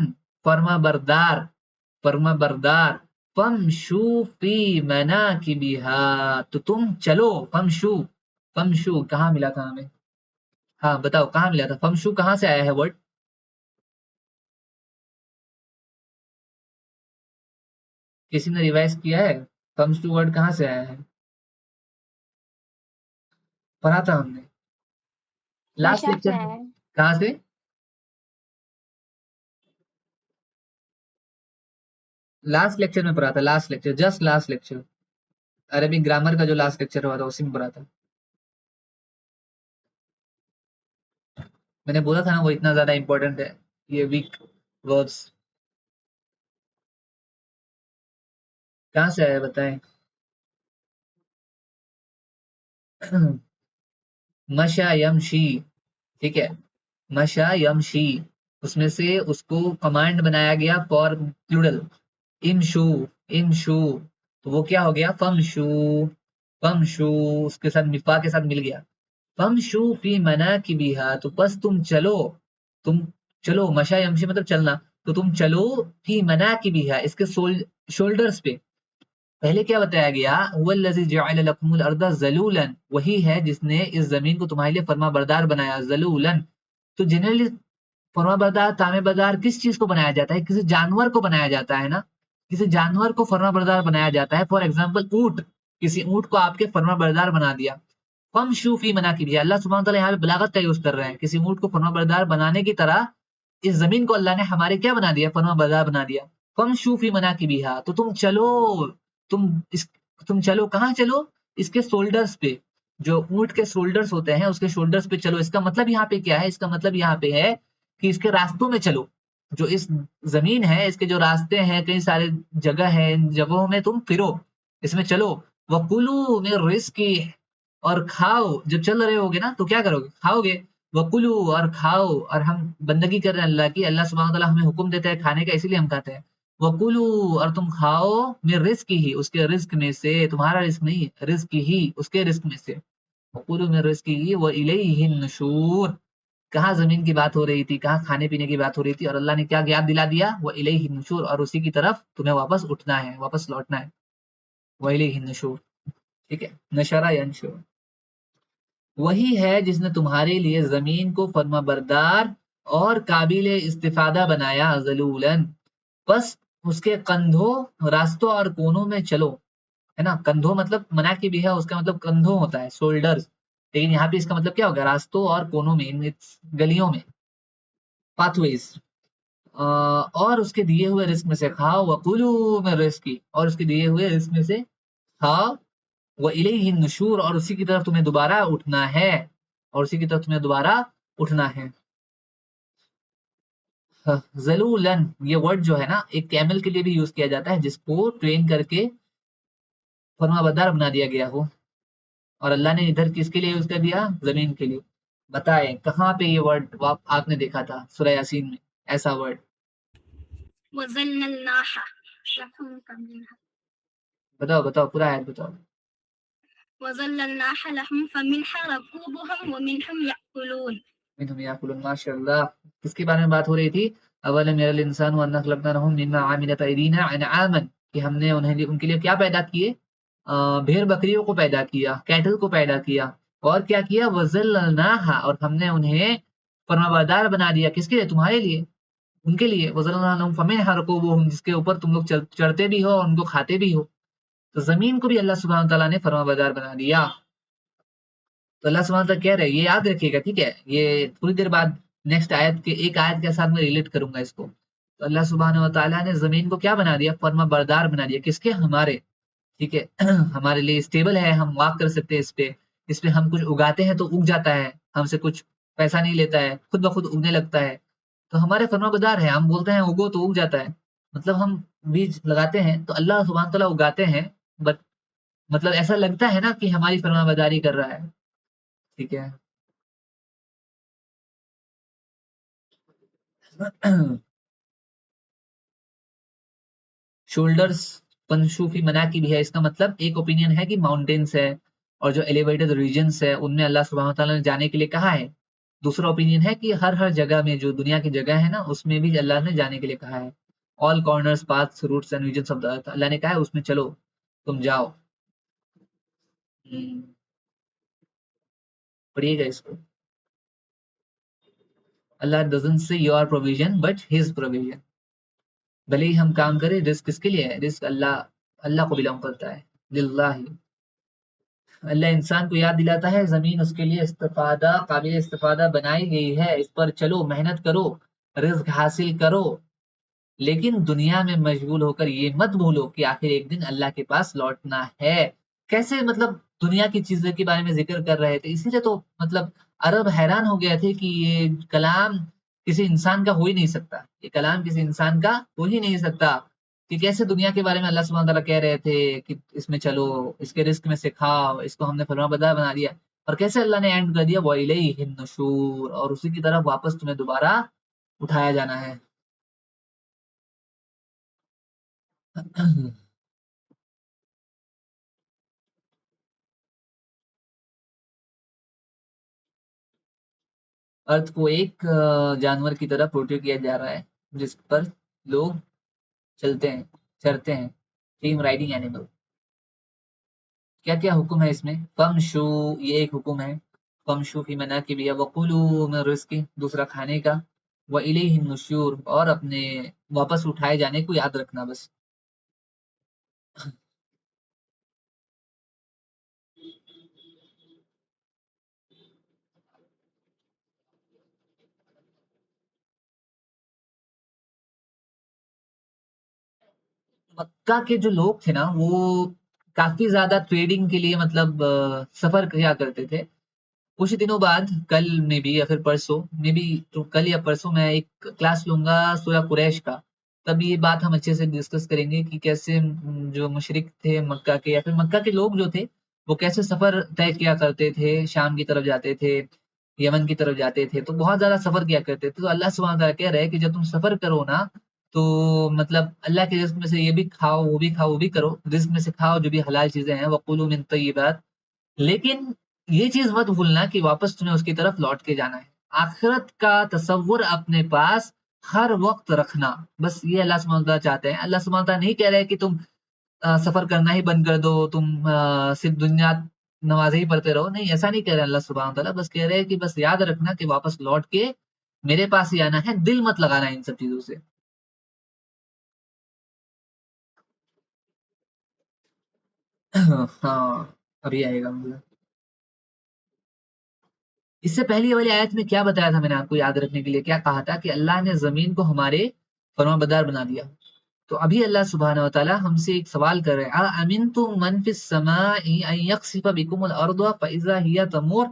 فرما بردار، فمشو فی مناکبہا تو تم چلو، فمشو کہاں ملا تھا ہمیں؟ ہاں بتاؤ کہاں ملا تھا؟ فمشو کہاں سے آیا ہے ورڈ؟ کسی نے ریوائز کیا ہے؟ فمشو ورڈ کہاں سے آیا ہے؟ پڑھا تھا ہم نے لاسٹ مشا سے لیکچر میں. ہے. کہاں سے؟ لاسٹ لیکچر میں پڑھا تھا، last lecture, just last lecture, عربی گرامر کا جو لاسٹ لیکچر ہوا تھا اسی میں پڑھا تھا. میں نے بولا تھا نا وہ اتنا زیادہ امپورٹنٹ ہے یہ ویک وربس. کہاں سے آیا بتائیں؟ مشا یمشی، ٹھیک ہے، مشا یمشی، اس میں سے اس کو کمانڈ بنایا گیا فار پلورل، امشو، امشو، تو وہ کیا ہو گیا؟ فمشو، فمشو، اس کے ساتھ مفا کے ساتھ مل گیا. فمشو فی مناکبہا، تو بس تم چلو، تم چلو، مشا یمشی مطلب چلنا، تو تم چلو فی مناکبہا، اس کے شولڈرز پہ. پہلے کیا بتایا گیا؟ هو الذی جعل لکم الارض ذلولا، وہی ہے جس نے اس زمین کو تمہارے لیے فرما بردار بنایا. ذلولا، تو جنرلی فرما بردار تابع بردار کس چیز کو بنایا جاتا ہے؟ کسی جانور کو بنایا جاتا ہے نا، کسی جانور کو فرما بردار بنایا جاتا ہے. فار ایگزامپل اونٹ، کسی اونٹ کو آپ کے فرما بردار بنا دیا. فمشو فی مناکبہا، اللہ سبحانہ وتعالی یہاں پہ بلاغت کا یوز کر رہے ہیں، کسی اونٹ کو فرما بردار بنانے کی طرح اس زمین کو اللہ نے ہمارے کیا بنا دیا؟ فرما بردار بنا دیا. فمشو فی مناکبہا، تو تم چلو، تم اس تم چلو کہاں چلو؟ اس کے شولڈرز پہ، جو اونٹ کے شولڈرز ہوتے ہیں اس کے شولڈرز پہ چلو. اس کا مطلب یہاں پہ کیا ہے؟ اس کا مطلب یہاں پہ ہے کہ اس کے راستوں میں چلو. جو اس زمین ہے اس کے جو راستے ہیں، کئی سارے جگہ ہے، ان جگہوں میں تم پھرو، اس میں چلو. وَكُلُوا مِن رِزْقِهِ، اور کھاؤ. جب چل رہے ہوگے نا تو کیا کرو گے؟ کھاؤ گے. وَكُلُوا، اور کھاؤ، اور ہم بندگی کر رہے ہیں اللہ کی، اللہ سبحانہ وتعالیٰ ہمیں حکم دیتا ہے کھانے کا، اسی لیے ہم کھاتے ہیں. وَكُلُوا، اور تم کھاؤ، من رزقہ، اس کے رزق میں سے، تمہارا رزق نہیں، رزق ہی، اس کے رزق میں سے. وَكُلُوا مِن رزقہ وَإِلَيْهِ النُّشُورُ، کہاں زمین کی بات ہو رہی تھی، کہاں کھانے پینے کی بات ہو رہی تھی، اور اللہ نے کیا یاد دلا دیا؟ وَإِلَيْهِ النُّشُورُ، اور اسی کی طرف تمہیں واپس اٹھنا ہے، واپس لوٹنا ہے. وَإِلَيْهِ النُّشُورُ، ٹھیک ہے، نشرہ ینشر، وہی ہے جس نے تمہارے لیے زمین کو فرما بردار اور قابل استفادہ بنایا. ذلولاً، بس اس کے کندھوں، راستوں اور کونوں میں چلو، ہے نا. کندھوں مطلب مناکب بھی ہے، اس کا مطلب کندھوں ہوتا ہے، شولڈرز، لیکن یہاں پہ اس کا مطلب کیا ہوگا؟ راستوں اور کونوں میں، گلیوں میں، پاتھ ویز. اور اس کے دیے ہوئے رزق میں سے کھاؤ. وَكُلُوا مِن رِزْقِهِ، اور اس کے دیے ہوئے رزق میں سے کھاؤ. وَإِلَيْهِ النُّشُورُ، اور اسی کی طرف تمہیں دوبارہ اٹھنا ہے، اور اسی کی طرف تمہیں دوبارہ اٹھنا ہے. ذلولن، یہ ورڈ جو ہے نا ایک کیمل کے لیے بھی یوز کیا جاتا ہے، جس کو ٹرین کر کے فرما بردار بنا دیا گیا ہو، اور اللہ نے ادھر کس کے لیے یوز کر دیا؟ زمین کے لیے. بتائیں کہاں پہ یہ ورڈ آپ نے دیکھا تھا سورہ یاسین میں ایسا ورڈ؟ وَظَلَّلْنَاهَا لَكُمْ فَمِنْهَا بتاؤ بتاؤ، پورا آیت بتاؤ. وَظَلَّلْنَاهَا لَهُمْ فَمِنْهَا رَكُوبُهُمْ وَمِنْهُمْ يَأْكُلُونَ. منہم یاکلون، ماشاء اللہ. کس کے بارے میں بات ہو رہی تھی؟ اولم یری الانسان انا خلقناہ مما عملت ایدینا انعاما، کہ ہم نے ان کے لیے کیا پیدا کیے؟ بھیڑ بکریوں کو پیدا کیا، کیٹل کو پیدا کیا، اور کیا کیا؟ وذللناہا، اور ہم نے انہیں فرمانبردار بنا دیا. کس کے لیے؟ تمہارے لیے، ان کے لیے. وذللنا لهم فمنها ركوبهم، جس کے اوپر تم لوگ چڑھتے بھی ہو اور ان کو کھاتے بھی ہو. تو زمین کو بھی اللہ سبحانہ تعالیٰ نے فرمانبردار بنا دیا. تو اللہ سبحانہ تعالیٰ کہہ رہے ہیں، یہ یاد رکھیے گا، ٹھیک ہے. یہ تھوڑی دیر بعد نیکسٹ آیت کے ایک آیت کے ساتھ میں ریلیٹ کروں گا اس کو. تو اللہ سبحانہ وتعالیٰ نے زمین کو کیا بنا دیا؟ فرما بردار بنا دیا. کس کے؟ ہمارے، ٹھیک ہے. ہمارے لیے اسٹیبل ہے، ہم واک کر سکتے ہیں اس پہ ہم کچھ اگاتے ہیں تو اگ جاتا ہے، ہم سے کچھ پیسہ نہیں لیتا ہے، خود بخود اگنے لگتا ہے. تو ہمارے فرما بردار ہے، ہم بولتے ہیں اگو تو اگ جاتا ہے. مطلب ہم بیج لگاتے ہیں تو اللہ سبحانہ تعالیٰ اگاتے ہیں، بٹ مطلب ایسا لگتا ہے نا کہ ہماری فرما برداری کر رہا ہے، ٹھیک ہے. شولڈرز پنشوفی منا کی بھی ہے، اس کا مطلب ایک اوپینین ہے کہ ماؤنٹینس ہے اور جو ایلیویٹڈ ریجنز ہے ان میں اللہ سبحانہ تعالیٰ نے جانے کے لیے کہا ہے. دوسرا اوپینین ہے کہ ہر جگہ میں جو دنیا کی جگہ ہے نا اس میں بھی اللہ نے جانے کے لیے کہا ہے. All corners, paths, routes and regions of the earth, Allah نے کہا ہے اس میں چلو، تم جاؤ. پڑھیے گا اس کو. اللہ doesn't say your provision but his provision. بھلے ہی ہم کام کریں، رزق کس کے لیے ہے؟ رزق اللہ کو بلانگ کرتا ہے، للہ. اللہ انسان کو یاد دلاتا ہے زمین اس کے لیے استفادہ قابل استفادہ بنائی گئی ہے، اس پر چلو، محنت کرو، رزق حاصل کرو، لیکن دنیا میں مشغول ہو کر یہ مت بھولو کہ آخر ایک دن اللہ کے پاس لوٹنا ہے. کیسے مطلب دنیا کی چیزوں کے بارے میں ذکر کر رہے تھے، اسی لیے تو مطلب عرب حیران ہو گئے تھے کہ یہ کلام کسی انسان کا ہو ہی نہیں سکتا، یہ کلام کسی انسان کا ہو ہی نہیں سکتا، کہ کیسے دنیا کے بارے میں اللہ سبحانہ تعالیٰ کہہ رہے تھے کہ اس میں چلو، اس کے رزق میں سے کھاؤ، اس کو ہم نے فرما بردار بنا دیا، اور کیسے اللہ نے اینڈ کر دیا وَإِلَيْهِ النُّشُورُ، اور اسی کی طرف واپس تمہیں دوبارہ اٹھایا جانا ہے. ارتھ کو ایک جانور کی طرح پورٹریٹ کیا جا رہا ہے جس پر لوگ چلتے ہیں، چرتے ہیں، ٹیم رائڈنگ اینیمل. کیا کیا حکم ہے اس میں؟ فمشو، یہ ایک حکم ہے، فمشو فی مناکبہ وکلوا من رزقہ، دوسرا کھانے کا، وإلیہ النشور، اور اپنے واپس اٹھائے جانے کو یاد رکھنا بس. مکہ کے جو لوگ تھے نا وہ کافی زیادہ ٹریڈنگ کے لیے مطلب سفر کیا کرتے تھے. کچھ دنوں بعد، کل میں بھی یا پھر پرسوں میں بھی، تو کل یا پرسوں میں ایک کلاس لوں گا سورہ قریش کا، تب یہ بات ہم اچھے سے ڈسکس کریں گے کہ کیسے جو مشرک تھے مکہ کے یا پھر مکہ کے لوگ جو تھے وہ کیسے سفر طے کیا کرتے تھے، شام کی طرف جاتے تھے، یمن کی طرف جاتے تھے، تو بہت زیادہ سفر کیا کرتے تھے. تو اللہ سبحانہ تعالیٰ کہہ رہے ہیں کہ جب تم سفر کرو نا تو مطلب اللہ کے رزق میں سے یہ بھی کھاؤ، وہ بھی کھاؤ، وہ بھی کرو، رزق میں سے کھاؤ جو بھی حلال چیزیں ہیں، وَقُولُوا مِن طَيِّبَاتِ، لیکن یہ چیز مت بھولنا کہ واپس تمہیں اس کی طرف لوٹ کے جانا ہے. آخرت کا تصور اپنے پاس ہر وقت رکھنا، بس یہ اللہ سبحانہ تعالیٰ چاہتے ہیں. اللہ سبحانہ تعالیٰ نہیں کہہ رہے کہ تم سفر کرنا ہی بند کر دو، تم صرف دنیا نمازیں ہی پڑھتے رہو، نہیں، ایسا نہیں کہہ رہے اللہ سبحانہ تعالیٰ. بس کہہ رہے ہیں کہ بس یاد رکھنا کہ واپس لوٹ کے میرے پاس ہی آنا ہے، دل مت لگانا ان سب چیزوں سے. ہاں، ابھی آئے گا مجھے. اس سے پہلی والی آیت میں کیا بتایا تھا میں نے آپ کو یاد رکھنے کے لیے؟ کیا کہا تھا کہ اللہ نے زمین کو ہمارے فرما بردار بنا دیا. تو ابھی اللہ سبحانہ وتعالیٰ ہم سے ایک سوال کر رہے ہیں، اَأَمِنْتُم مَنْ فِي السَّمَاءِ أَن يَخْسِفَ بِكُمُ الْأَرْضَ فَإِذَا هِيَ تَمُورُ،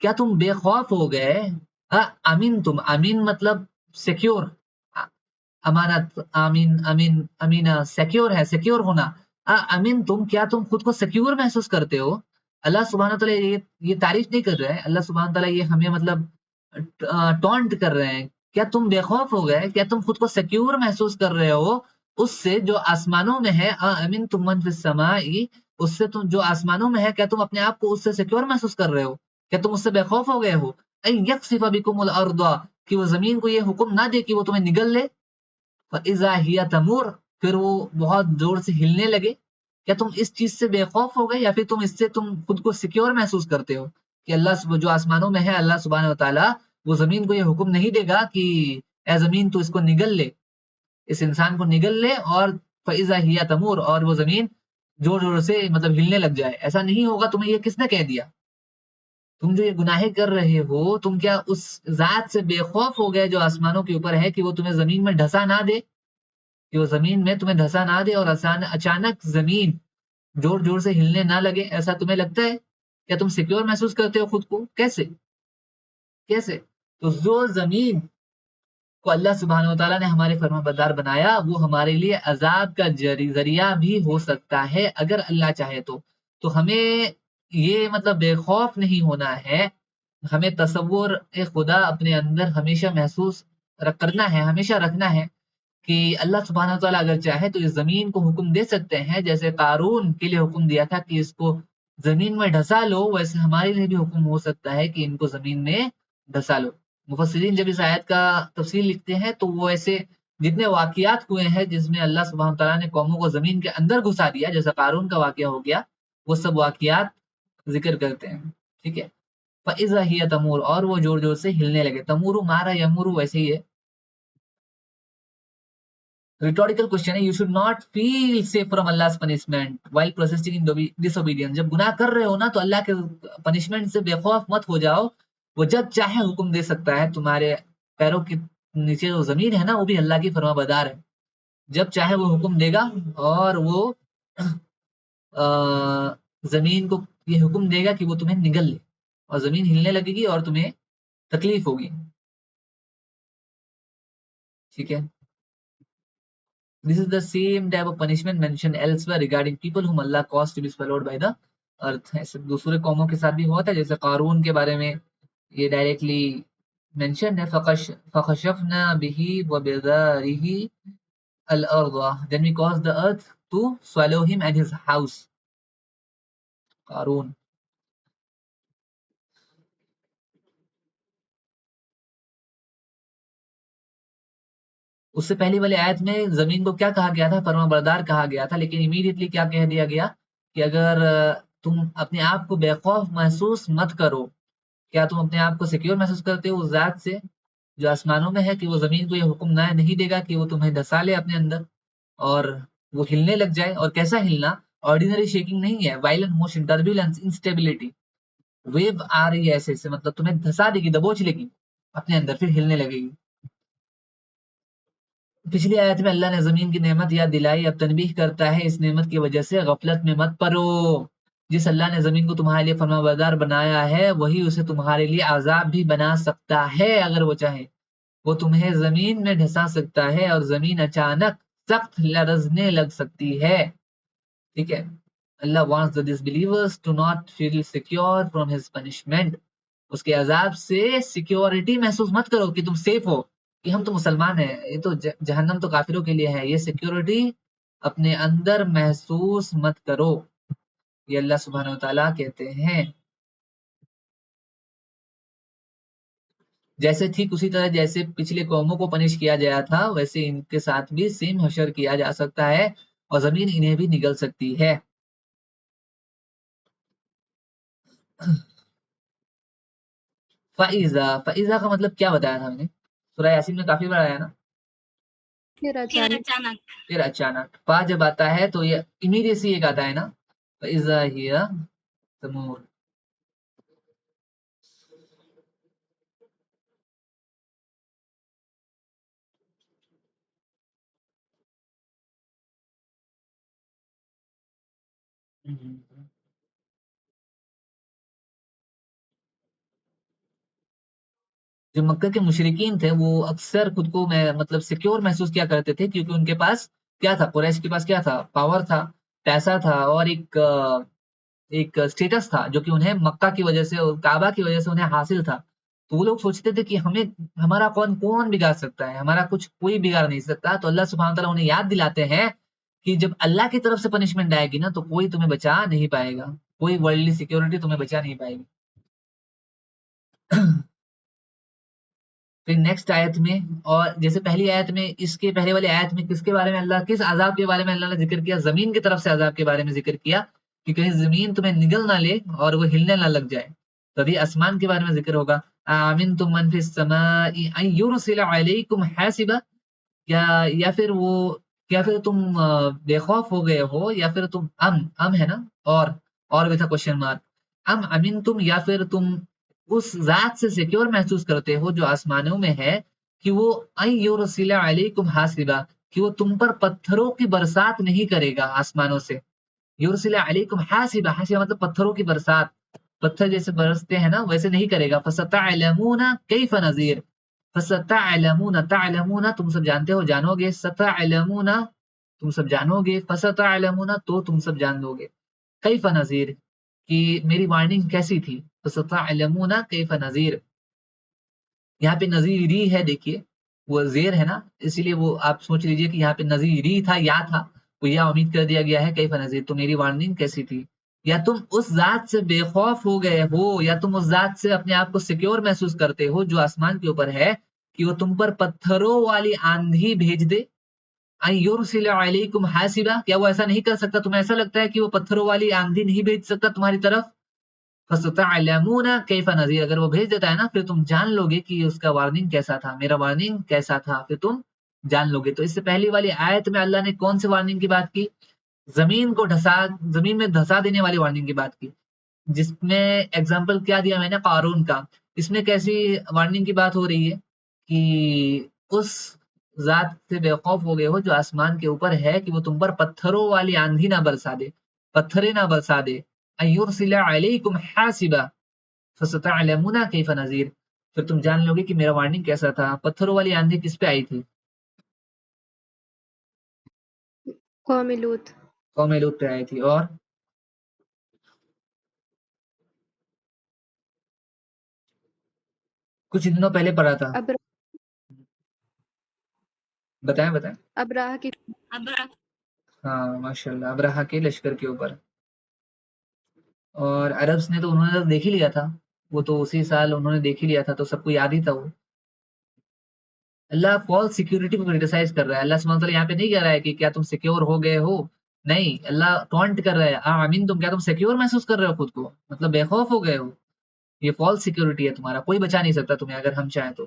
کیا تم بے خوف ہو گئے؟ اَأَمِنْتُم، امین مطلب سیکیور، امانت، امینہ سیکیور ہے، سیکیور ہونا. اَأَمِنْتُم، کیا تم خود کو سیکیور محسوس کرتے ہو؟ اللہ سبحانہ تعالیٰ یہ تعریف نہیں کر رہے ہیں، اللہ سبحانہ تعالیٰ یہ ہمیں مطلب ٹونٹ کر رہے ہیں. کیا تم بے خوف ہو گئے؟ کیا تم خود کو سیکیور محسوس کر رہے ہو اس سے جو آسمانوں میں ہے؟ اَأَمِنْتُم مَنْ فِي السَّمَاءِ، اس سے تم جو آسمانوں میں ہے، کیا تم اپنے آپ کو اس سے سیکیور محسوس کر رہے ہو؟ کیا تم اس سے بے خوف ہو گئے ہو؟ أَن يَخْسِفَ بِكُمُ الْأَرْضَ، کہ وہ زمین کو یہ حکم نہ دے کہ وہ تمہیں نگل لے، فَإِذَا هِيَ تَمُورُ، پھر وہ بہت زور سے ہلنے لگے. کیا تم اس چیز سے بے خوف ہو گئے، یا پھر تم اس سے تم خود کو سیکیور محسوس کرتے ہو کہ اللہ جو آسمانوں میں ہے، اللہ سبحانہ وتعالیٰ وہ زمین کو یہ حکم نہیں دے گا کہ اے زمین تو اس کو نگل لے، اس انسان کو نگل لے، اور فَإِذَا هِيَ تَمُورُ، اور وہ زمین زور زور سے مطلب ہلنے لگ جائے. ایسا نہیں ہوگا. تمہیں یہ کس نے کہہ دیا؟ تم جو یہ گناہیں کر رہے ہو، تم کیا اس ذات سے بے خوف ہو گئے جو آسمانوں کے اوپر ہے کہ وہ تمہیں زمین میں ڈھسا نہ دے، کہ وہ زمین میں تمہیں دھسا نہ دے اور اچانک زمین زور زور سے ہلنے نہ لگے؟ ایسا تمہیں لگتا ہے؟ کیا تم سیکیور محسوس کرتے ہو خود کو؟ کیسے؟ تو جو زمین کو اللہ سبحانہ وتعالیٰ نے ہمارے فرما بردار بنایا، وہ ہمارے لیے عذاب کا ذریعہ بھی ہو سکتا ہے اگر اللہ چاہے تو. تو ہمیں یہ مطلب بے خوف نہیں ہونا ہے، ہمیں تصور خدا اپنے اندر ہمیشہ محسوس کرنا ہے، ہمیشہ رکھنا ہے کہ اللہ سبحانہ وتعالیٰ اگر چاہے تو اس زمین کو حکم دے سکتے ہیں، جیسے قارون کے لیے حکم دیا تھا کہ اس کو زمین میں ڈھسا لو، ویسے ہمارے لیے بھی حکم ہو سکتا ہے کہ ان کو زمین میں ڈھسا لو. مفسرین جب اس آیت کا تفسیر لکھتے ہیں تو وہ ایسے جتنے واقعات ہوئے ہیں جس میں اللہ سبحانہ تعالیٰ نے قوموں کو زمین کے اندر گھسا دیا، جیسا قارون کا واقعہ ہو گیا، وہ سب واقعات ذکر کرتے ہیں. ٹھیک ہے. فَإِذَا هِيَ تَمُورُ، اور وہ زور زور سے ہلنے لگے. تمورو مارا یمورو ویسے ہی ہے. ریٹوریکل کوشچن ہے. You should not feel safe from Allah punishment while processing in disobedience. جب گناہ کر رہے ہو نا تو اللہ کے پنشمنٹ سے بے خوف مت ہو جاؤ. وہ جب چاہے حکم دے سکتا ہے. تمہارے پیروں کے نیچے جو زمین ہے نا وہ بھی اللہ کی فرما بردار ہے. جب چاہے وہ حکم دے گا اور وہ زمین کو یہ حکم دے گا کہ وہ تمہیں نگل لے اور زمین ہلنے لگے گی اور تمہیں تکلیف ہوگی. ٹھیک ہے. This is the same type of punishment mentioned elsewhere regarding people whom Allah caused to be swallowed by the earth. ایسے دوسرے قوموں کے ساتھ بھی ہوتا ہے جیسے قارون کے بارے میں یہ ڈائریکٹلی مینشن ہے. فخشفنا به وبداره الارض then we caused the earth to swallow him and his house. قارون. اس سے پہلی والی آیت میں زمین کو کیا کہا گیا تھا؟ فرما بردار کہا گیا تھا. لیکن امیڈیٹلی کیا کہہ دیا گیا کہ اگر تم اپنے آپ کو بے خوف محسوس مت کرو. کیا تم اپنے آپ کو سیکیور محسوس کرتے ہو اس ذات سے جو آسمانوں میں ہے کہ وہ زمین کو یہ حکم نہیں دے گا کہ وہ تمہیں دھسا لے اپنے اندر اور وہ ہلنے لگ جائے. اور کیسا ہلنا؟ آرڈینری شیکنگ نہیں ہے. Violent motion, turbulence, instability. Wave آ رہی ہے ایسے سے، مطلب تمہیں دھسا دے گی، دبوچ لے گی اپنے اندر، پھر ہلنے لگے گی. پچھلی آیت میں اللہ نے زمین کی نعمت یاد دلائی. اب تنبیہ کرتا ہے اس نعمت کی وجہ سے غفلت میں مت پڑو. جس اللہ نے زمین کو تمہارے لیے فرما بردار بنایا ہے وہی اسے تمہارے لیے عذاب بھی بنا سکتا ہے اگر وہ چاہے. وہ تمہیں زمین میں ڈھسا سکتا ہے اور زمین اچانک سخت لرزنے لگ سکتی ہے. ٹھیک ہے. اللہ wants the disbelievers to not feel secure from his punishment. اس کے عذاب سے سیکیورٹی محسوس مت کرو کہ تم سیف ہو کہ ہم تو مسلمان ہیں، یہ تو جہنم تو کافروں کے لیے ہے. یہ سیکیورٹی اپنے اندر محسوس مت کرو. یہ اللہ سبحانہ وتعالیٰ کہتے ہیں. جیسے ٹھیک اسی طرح جیسے پچھلے قوموں کو پنش کیا گیا تھا ویسے ان کے ساتھ بھی سیم حشر کیا جا سکتا ہے اور زمین انہیں بھی نگل سکتی ہے. فَإِذَا کا مطلب کیا بتایا تھا ہم نے؟ سورہ یاسین میں کافی بار آیا نا. پھر پھر اچانک اچانک. پھر اچانک. فا جب آتا ہے تو یہ امیڈیٹلی ایک آتا ہے نا. فَإِذَا هِيَ تَمُورُ. جو مکہ کے مشرکین تھے وہ اکثر خود کو مطلب سیکیور محسوس کیا کرتے تھے کیونکہ ان کے پاس کیا تھا؟ قریش کے پاس کیا تھا؟ پاور تھا، پیسہ تھا اور ایک اسٹیٹس تھا جو کہ انہیں مکہ کی وجہ سے اور کعبہ کی وجہ سے انہیں حاصل تھا. تو وہ لوگ سوچتے تھے کہ ہمارا کون بگاڑ سکتا ہے، ہمارا کچھ کوئی بگاڑ نہیں سکتا. تو اللہ سبحانہ تعالیٰ انہیں یاد دلاتے ہیں کہ جب اللہ کی طرف سے پنشمنٹ آئے گی نا تو کوئی تمہیں بچا نہیں پائے گا، کوئی ورلڈلی سیکیورٹی تمہیں بچا نہیں پائے گی. پھر نیکسٹ آیت میں، اور جیسے پہلی آیت میں اس کے پہلے والی آیت میں کس کے بارے میں اللہ کس عذاب کے بارے میں اللہ نے ذکر کیا؟ زمین کی طرف سے عذاب کے بارے میں ذکر کیا کہ کہیں زمین تمہیں نگل نہ لے اور وہ ہلنے نہ لگ جائے. تبھی آسمان کے بارے میں ذکر ہوگا. آمنتم من فی السماء ان یرسل علیکم حاسبا. یا پھر تم بے خوف ہو گئے ہو، یا پھر تم ام ہے نا، اور بھی تھا کوشچن مارک. ام امنتم، یا پھر تم اس ذات سے سیکیور محسوس کرتے ہو جو آسمانوں میں ہے کہ وہ ان یرسل علیکم حاسبا، کہ وہ تم پر پتھروں کی برسات نہیں کرے گا آسمانوں سے. یرسل علیکم حاسبا، حاسبا مطلب پتھروں کی برسات، پتھر جیسے برستے ہیں نا ویسے نہیں کرے گا. فستعلمون کیف نذیر. فستعلمون، تعلمون تم سب جانتے ہو، جانو گے. ستعلمون تم سب جانو گے. فستعلمون تو تم سب جان لو گے. کیف نذیر کہ میری وارننگ کیسی تھی. فستعلمون کیف نذیر. یہاں پہ نذیری ہے، دیکھیے وہ زیر ہے نا، اسی لیے وہ آپ سوچ لیجئے کہ یہاں پہ نذیری تھا، یا تھا وہ یا امید کر دیا گیا ہے. کیف نذیر تو میری وارننگ کیسی تھی. یا تم اس ذات سے بے خوف ہو گئے ہو، یا تم اس ذات سے اپنے آپ کو سیکیور محسوس کرتے ہو جو آسمان کے اوپر ہے کہ وہ تم پر پتھروں والی آندھی بھیج دے. ان یرسل علیکم حاسبا، کیا وہ ایسا نہیں کر سکتا؟ تمہیں ایسا لگتا ہے کہ وہ پتھروں والی آندھی نہیں بھیج سکتا تمہاری طرف؟ فَسَتَعْلَمُونَ كَيْفَ نَذِيرٌ، اگر وہ بھیج دیتا ہے نا پھر تم جان لو گے کہ اس کا وارننگ کیسا تھا، میرا وارننگ کیسا تھا، پھر تم جان لو گے۔ تو اس سے پہلی والی آیت میں اللہ نے کون سے وارننگ کی بات کی؟ زمین میں دھسا دینے والی وارننگ کی بات کی، جس میں ایگزامپل کیا دیا میں نے؟ قارون کا۔ اس میں کیسی وارننگ کی بات ہو رہی ہے کہ اس ذات سے بے خوف ہو گئے ہو جو آسمان کے اوپر ہے کہ وہ تم پر پتھروں والی آندھی نہ برسا دے، پتھریں نہ برسا دے، ان یرسل علیکم حاسبا فستعلمون کیف نذیر، پھر تم جان لو گے کہ میرا وارننگ کیسا تھا۔ پتھروں والی آندھی کس پہ آئی تھی؟ قوم لوط، قوم لوط پہ آئی تھی۔ اور کچھ دنوں پہلے پڑھا تھا، بتائیں بتائیں۔ ابراہ کی أبرأ ہاں ماشاء اللہ، ابرہا کے لشکر کے اوپر۔ اور عربس نے تو انہوں نے تو دیکھ ہی لیا تھا، وہ تو اسی سال انہوں نے دیکھ ہی لیا تھا، تو سب کو یاد ہی تھا وہ۔ اللہ فالس سیکیورٹی کو کرٹیسائز کر رہا ہے۔ اللہ سبحانہ وتعالیٰ یہاں پہ نہیں کہہ رہا ہے کہ کیا تم سیکیور ہو گئے ہو، نہیں، اللہ ٹونٹ کر رہا ہے، آمین تم، کیا تم سیکیور محسوس کر رہے ہو خود کو، مطلب بے خوف ہو گئے ہو؟ یہ فالس سیکیورٹی ہے تمہارا، کوئی بچا نہیں سکتا تمہیں اگر ہم چاہیں تو۔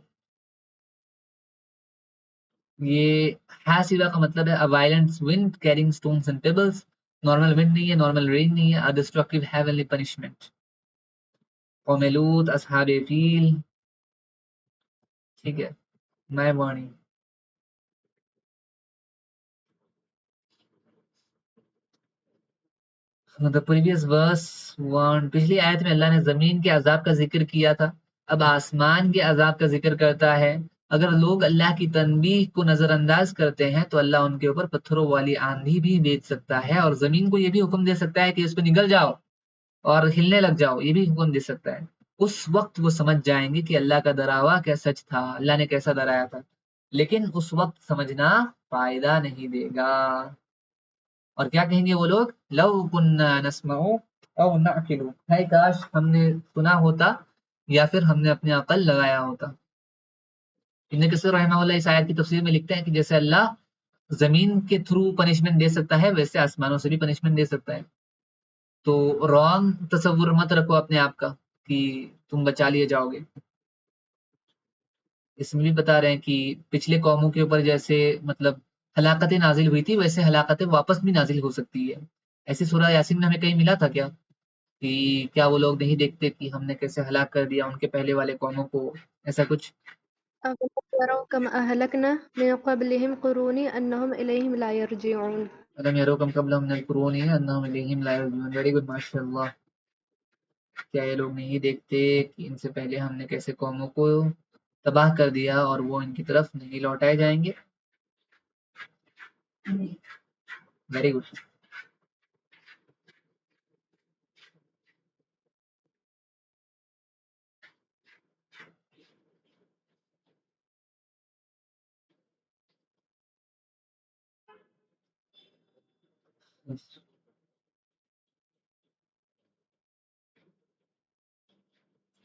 یہ حاسبہ کا مطلب ہے violent wind carrying stones and pebbles, normal wind نہیں ہے، نارمل رین نہیں ہے، ڈسٹرکٹیو ہیونلی پنشمنٹ۔ قوم لوط، اصحاب فیل، ٹھیک ہے، مائی warning. The previous verse warned، پچھلی آیت میں اللہ نے زمین کے عذاب کا ذکر کیا تھا، اب آسمان کے عذاب کا ذکر کرتا ہے۔ اگر لوگ اللہ کی تنبیہ کو نظر انداز کرتے ہیں تو اللہ ان کے اوپر پتھروں والی آندھی بھی بھیج سکتا ہے، اور زمین کو یہ بھی حکم دے سکتا ہے کہ اس پہ نگل جاؤ اور ہلنے لگ جاؤ، یہ بھی حکم دے سکتا ہے۔ اس وقت وہ سمجھ جائیں گے کہ اللہ کا ڈراوا کیا سچ تھا، اللہ نے کیسا ڈرایا تھا، لیکن اس وقت سمجھنا فائدہ نہیں دے گا۔ اور کیا کہیں گے وہ لوگ؟ لو کننا نسمع او نعقل، ہے کاش ہم نے سنا ہوتا یا پھر ہم نے اپنے عقل لگایا ہوتا۔ ابن کثیر رحمہ اللہ اس آیت کی تفسیر میں لکھتے ہیں کہ جیسے اللہ زمین کے تھرو پنشمنٹ دے سکتا ہے ویسے آسمانوں سے بھی پنشمنٹ دے سکتا ہے۔ تو رانگ تصور مت رکھو اپنے آپ کا کہ تم بچا لیے جاؤ گے۔ اس میں بھی بتا رہے ہیں کہ پچھلے قوموں کے اوپر جیسے مطلب ہلاکتیں نازل ہوئی تھی ویسے ہلاکتیں واپس بھی نازل ہو سکتی ہے۔ ایسی سورہ یاسین میں ہمیں کہیں ملا تھا کیا کہ کیا وہ لوگ نہیں دیکھتے کہ ہم نے کیسے ہلاک کر دیا ان کے پہلے والے قوموں کو، ایسا کچھ؟ أَوَلَمْ يَرَوْا كَمْ أَهْلَكْنَا مِنْ قَبْلِهِمْ قُرُونٍ أَنَّهُمْ إِلَيْهِمْ لَا يَرْجِعُونَ۔ أَلَمْ يَرَوْا كَمْ قَبْلَهُمْ مِنَ الْقُرُونِ أَنَّهُمْ إِلَيْهِمْ لَا يَرْجِعُونَ۔ ویری گڈ، ماشاء اللہ۔ کیا یہ لوگ نہیں دیکھتے کہ ان سے پہلے ہم نے کیسے قوموں کو تباہ کر دیا اور وہ ان کی طرف نہیں لوٹائے جائیں گے؟ Very good.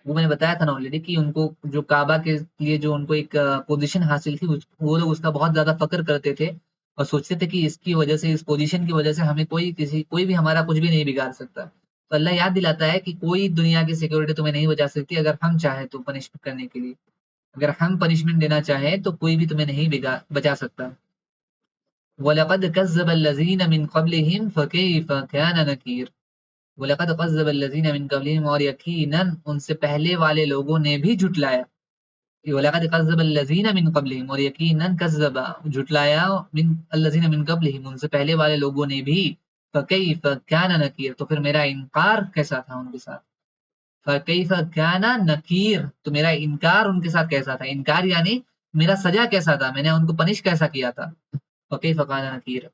وہ میں نے بتایا تھا نا آلریڈی کہ ان کو جو کعبہ کے لیے جو ان کو ایک پوزیشن حاصل تھی وہ لوگ اس کا بہت زیادہ فخر کرتے تھے اور سوچتے تھے کہ اس کی وجہ سے، اس پوزیشن کی وجہ سے ہمیں کوئی بھی ہمارا کچھ بھی نہیں بگاڑ سکتا۔ تو اللہ یاد دلاتا ہے کہ کوئی دنیا کی سیکورٹی تمہیں نہیں بچا سکتی اگر ہم چاہیں تو پنشمنٹ کرنے کے لیے، اگر ہم پنشمنٹ دینا چاہیں تو کوئی بھی تمہیں نہیں بچا سکتا۔ وَلَقَدْ كَذَّبَ الَّذِينَ مِن قَبْلِهِمْ فَكَيْفَ كَانَ نَكِيرٌ۔ وَلَقَدْ كَذَّبَ الَّذِينَ مِن قَبْلِهِمْ، اور یقیناً ان سے پہلے والے لوگوں نے بھی جھٹلایا۔ وَلَقَدْ كَذَّبَ الَّذِينَ مِن قَبْلِهِمْ، اور یقیناً کذب جھٹلایا من الذین من قبلہم، ان سے پہلے والے لوگوں نے بھی۔ فَكَيْفَ كَانَ نَكِيرٌ، تو پھر میرا انکار کیسا تھا ان کے ساتھ۔ فَكَيْفَ كَانَ نَكِيرٌ، تو میرا انکار ان کے ساتھ کیسا تھا، انکار یعنی میرا سزا کیسا تھا، میں نے ان کو پنش کیسا کیا تھا۔ فَكَيْفَ كَانَ نَكِيرٌ۔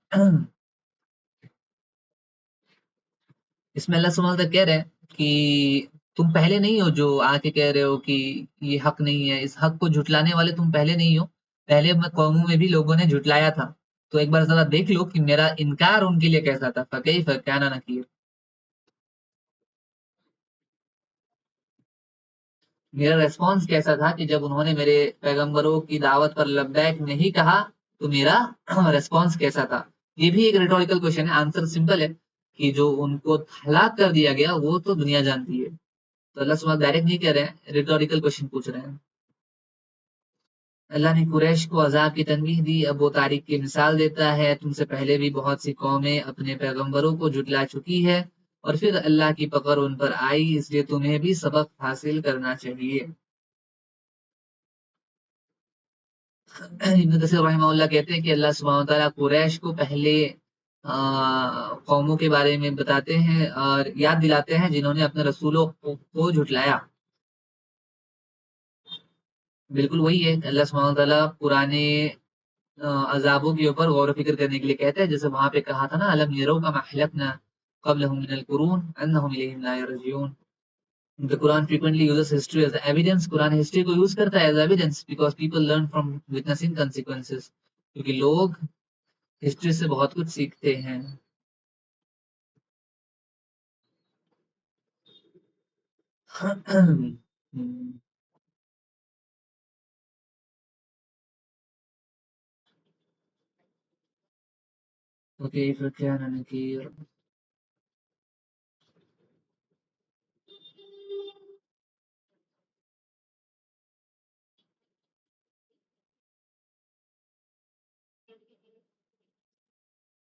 اس میں اللہ سبحانہ وتعالیٰ کہہ رہے ہیں کہ تم پہلے نہیں ہو جو آ کے کہہ رہے ہو کہ یہ حق نہیں ہے، اس حق کو جھٹلانے والے تم پہلے نہیں ہو، پہلے قوموں میں بھی لوگوں نے جھٹلایا تھا، تو ایک بار ذرا دیکھ لو کہ میرا انکار ان کے لیے کیسا تھا۔ فَكَيْفَ كَانَ نَكِيرٌ، میرا ریسپانس کیسا تھا کہ جب انہوں نے میرے پیغمبروں کی دعوت پر لبیک نہیں کہا تو میرا ریسپانس کیسا تھا۔ یہ بھی ایک ریٹوریکل کوشچن ہے، آنسر سمپل ہے کہ جو ان کو ہلاک کر دیا گیا وہ تو دنیا جانتی ہے، تو اللہ سبحانہ ڈائریکٹ نہیں کہہ رہے ہیں، ریٹوریکل کوشچن پوچھ رہے ہیں. اللہ نے قریش کو عذاب کی تنبیہ دی. اب وہ تاریخ کی مثال دیتا ہے، تم سے پہلے بھی بہت سی قومیں اپنے پیغمبروں کو جھٹلا چکی ہے اور پھر اللہ کی پکڑ ان پر آئی، اس لیے تمہیں بھی سبق حاصل کرنا چاہیے. ابن کثیر رحمہ اللہ کہتے ہیں کہ اللہ سبحانہ وتعالیٰ قریش کو پہلے قوموں کے بارے میں بتاتے ہیں اور یاد دلاتے ہیں جنہوں نے اپنے رسولوں کو جھٹلایا. بالکل وہی ہے، اللہ سبحانہ وتعالیٰ پرانے عذابوں کے اوپر غور و فکر کرنے کے لیے کہتے ہیں، جیسے وہاں پہ کہا تھا نا الم یروا کما اہلکنا قبلہم من القرون انہم الیہم لا یرجعون. The Quran frequently uses history as evidence. Quran history کو یوز کرتا ہے as evidence because people learn from witnessing consequences. کیونکہ لوگ ہسٹری سے بہت کچھ سیکھتے ہیں. وكيف كان نكير.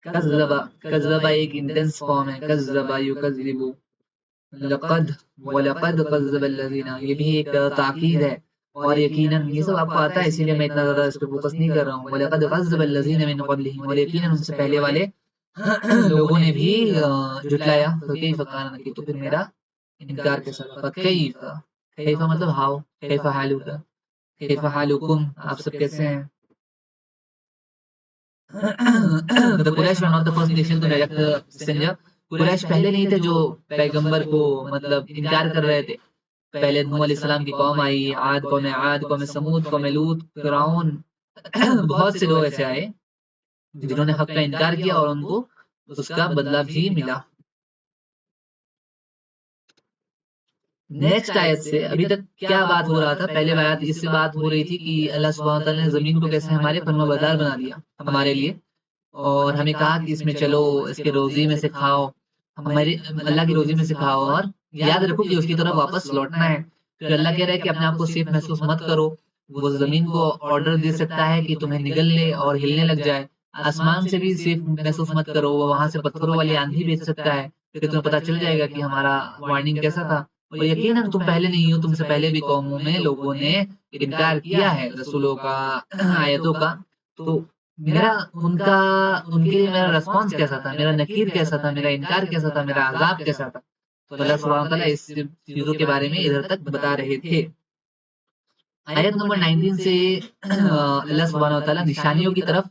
کذب ایک انٹینس فارم ہے، کذب یکذب، لقد ولقد کذب الذین، یہ بھی ایک تاکید ہے، اور یقیناً یہ سب آپ کو آتا ہے اسی لیے میں اتنا زیادہ اس پہ فوکس نہیں کر رہا ہوں. ولقد کذب الذین من قبلہم، اور یقیناً ان سے پہلے والے لوگوں نے بھی جھٹلایا. فکیف کان نکیر، تو پھر میرا انکار کیسا تھا. فکیف، کیف مطلب ہاؤ، کیف حالک، کیف حالکم، آپ سب کیسے ہیں. The Quraysh were not the first nation to reject the messenger. قریش پہلے نہیں تھے جو پیغمبر کو مطلب انکار کر رہے تھے. پہلے نوح علیہ السلام کی قوم آئی، عاد، قوم سمود، قوم لوط، فرعون، بہت سے لوگ ایسے آئے جنہوں نے حق کا انکار کیا اور ان کو اس کا بدلہ بھی ملا. نیکسٹ آیت سے ابھی تک کیا بات ہو رہا تھا؟ پہلے آیت اس سے بات ہو رہی تھی کہ اللہ سبحانہ تعالیٰ نے زمین کو کیسے ہمارے فرما بردار بنا دیا ہمارے لیے، اور ہمیں کہا کہ اس میں چلو، اس کے روزی میں سے کھاؤ، ہماری اللہ کی روزی میں سے کھاؤ، اور یاد رکھو کہ اس کی طرف واپس لوٹنا ہے. پھر اللہ کہہ رہا ہے کہ اپنے آپ کو سیف محسوس مت کرو. وہ زمین کو آرڈر دے سکتا ہے کہ تمہیں نگل لے اور ہلنے لگ جائے. آسمان سے بھی سیف محسوس مت کرو، وہ وہاں سے پتھروں والی آندھی بھیج سکتا ہے. پھر تمہیں پتہ چل جائے گا کہ ہمارا وارننگ کیسا تھا. اور یقیناً تم پہلے نہیں ہو، تم سے پہلے بھی قوموں میں لوگوں نے انکار کیا ہے رسولوں کا، آیتوں کا. تو میرا ان کے لیے میرا ریسپانس کیسا تھا، میرا نکیر کیسا تھا، میرا انکار کیسا تھا، میرا عذاب کیسا تھا. تو اللہ سبحانہ وتعالیٰ اس چیزوں کے بارے میں ادھر تک بتا رہے تھے. آیت نمبر 19 سے اللہ سبحانہ وتعالیٰ نشانیوں کی طرف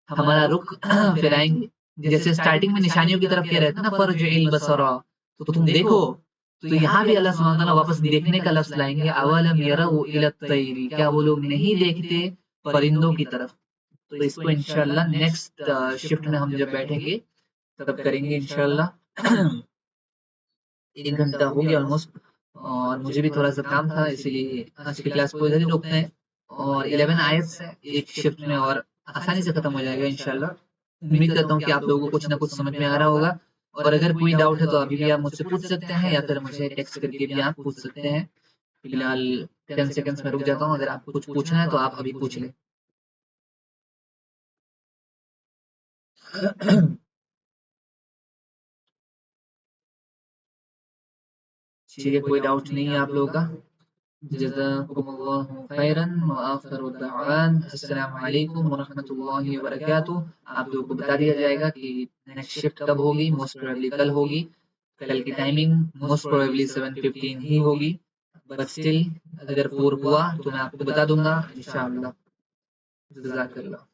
ہمارا رخ پھیرائیں گے. جیسے سٹارٹنگ میں نشانیوں کی طرف کہہ رہے تھے نا، فرجع البصر، تو تم دیکھو. تو یہاں بھی اللہ سبحانہ وتعالیٰ واپس دیکھنے کا لفظ لائیں گے، اولم یروا الی الطیر، کیا وہ لوگ نہیں دیکھتے پرندوں کی طرف. تو اس کو انشاءاللہ نیکسٹ شفٹ میں ہم جب بیٹھیں گے تب کریں گے انشاءاللہ. 1 گھنٹہ ہو گیا آلموسٹ، اور مجھے بھی تھوڑا سا کام تھا، اسی لیے آج کی کلاس کو ادھر ہی روکتے ہیں. اور 11 آیت سے ایک شفٹ میں اور آسانی سے ختم ہو جائے گا انشاءاللہ. امید کرتا ہوں کہ آپ لوگوں کو کچھ نہ کچھ سمجھ میں آ رہا ہوگا، اور اگر کوئی ڈاؤٹ ہے تو ابھی بھی آپ مجھ سے پوچھ سکتے ہیں، یا پھر مجھے ٹیکسٹ کر کے بھی آپ پوچھ سکتے ہیں. فی الحال 10 سیکنڈز میں رک جاتا ہوں، اگر آپ کو کچھ پوچھنا ہے تو آپ ابھی پوچھ لیں. ٹھیک ہے، کوئی ڈاؤٹ نہیں ہے آپ لوگوں کا. جزاکم اللہ خیرا، وآخر دعوان السلام علیکم ورحمۃ اللہ وبرکاتہ. آپ لوگوں کو بتا دیا جائے گا کہ نیکسٹ شفٹ کب ہوگی. موسٹ پروبیبلی کل ہوگی. کل کی ٹائمنگ موسٹ پروبیبلی 7:15 ہی ہوگی، بٹ اسٹل اگر 4 ہوا تو میں آپ کو بتا دوں گا انشاءاللہ. جزاک اللہ.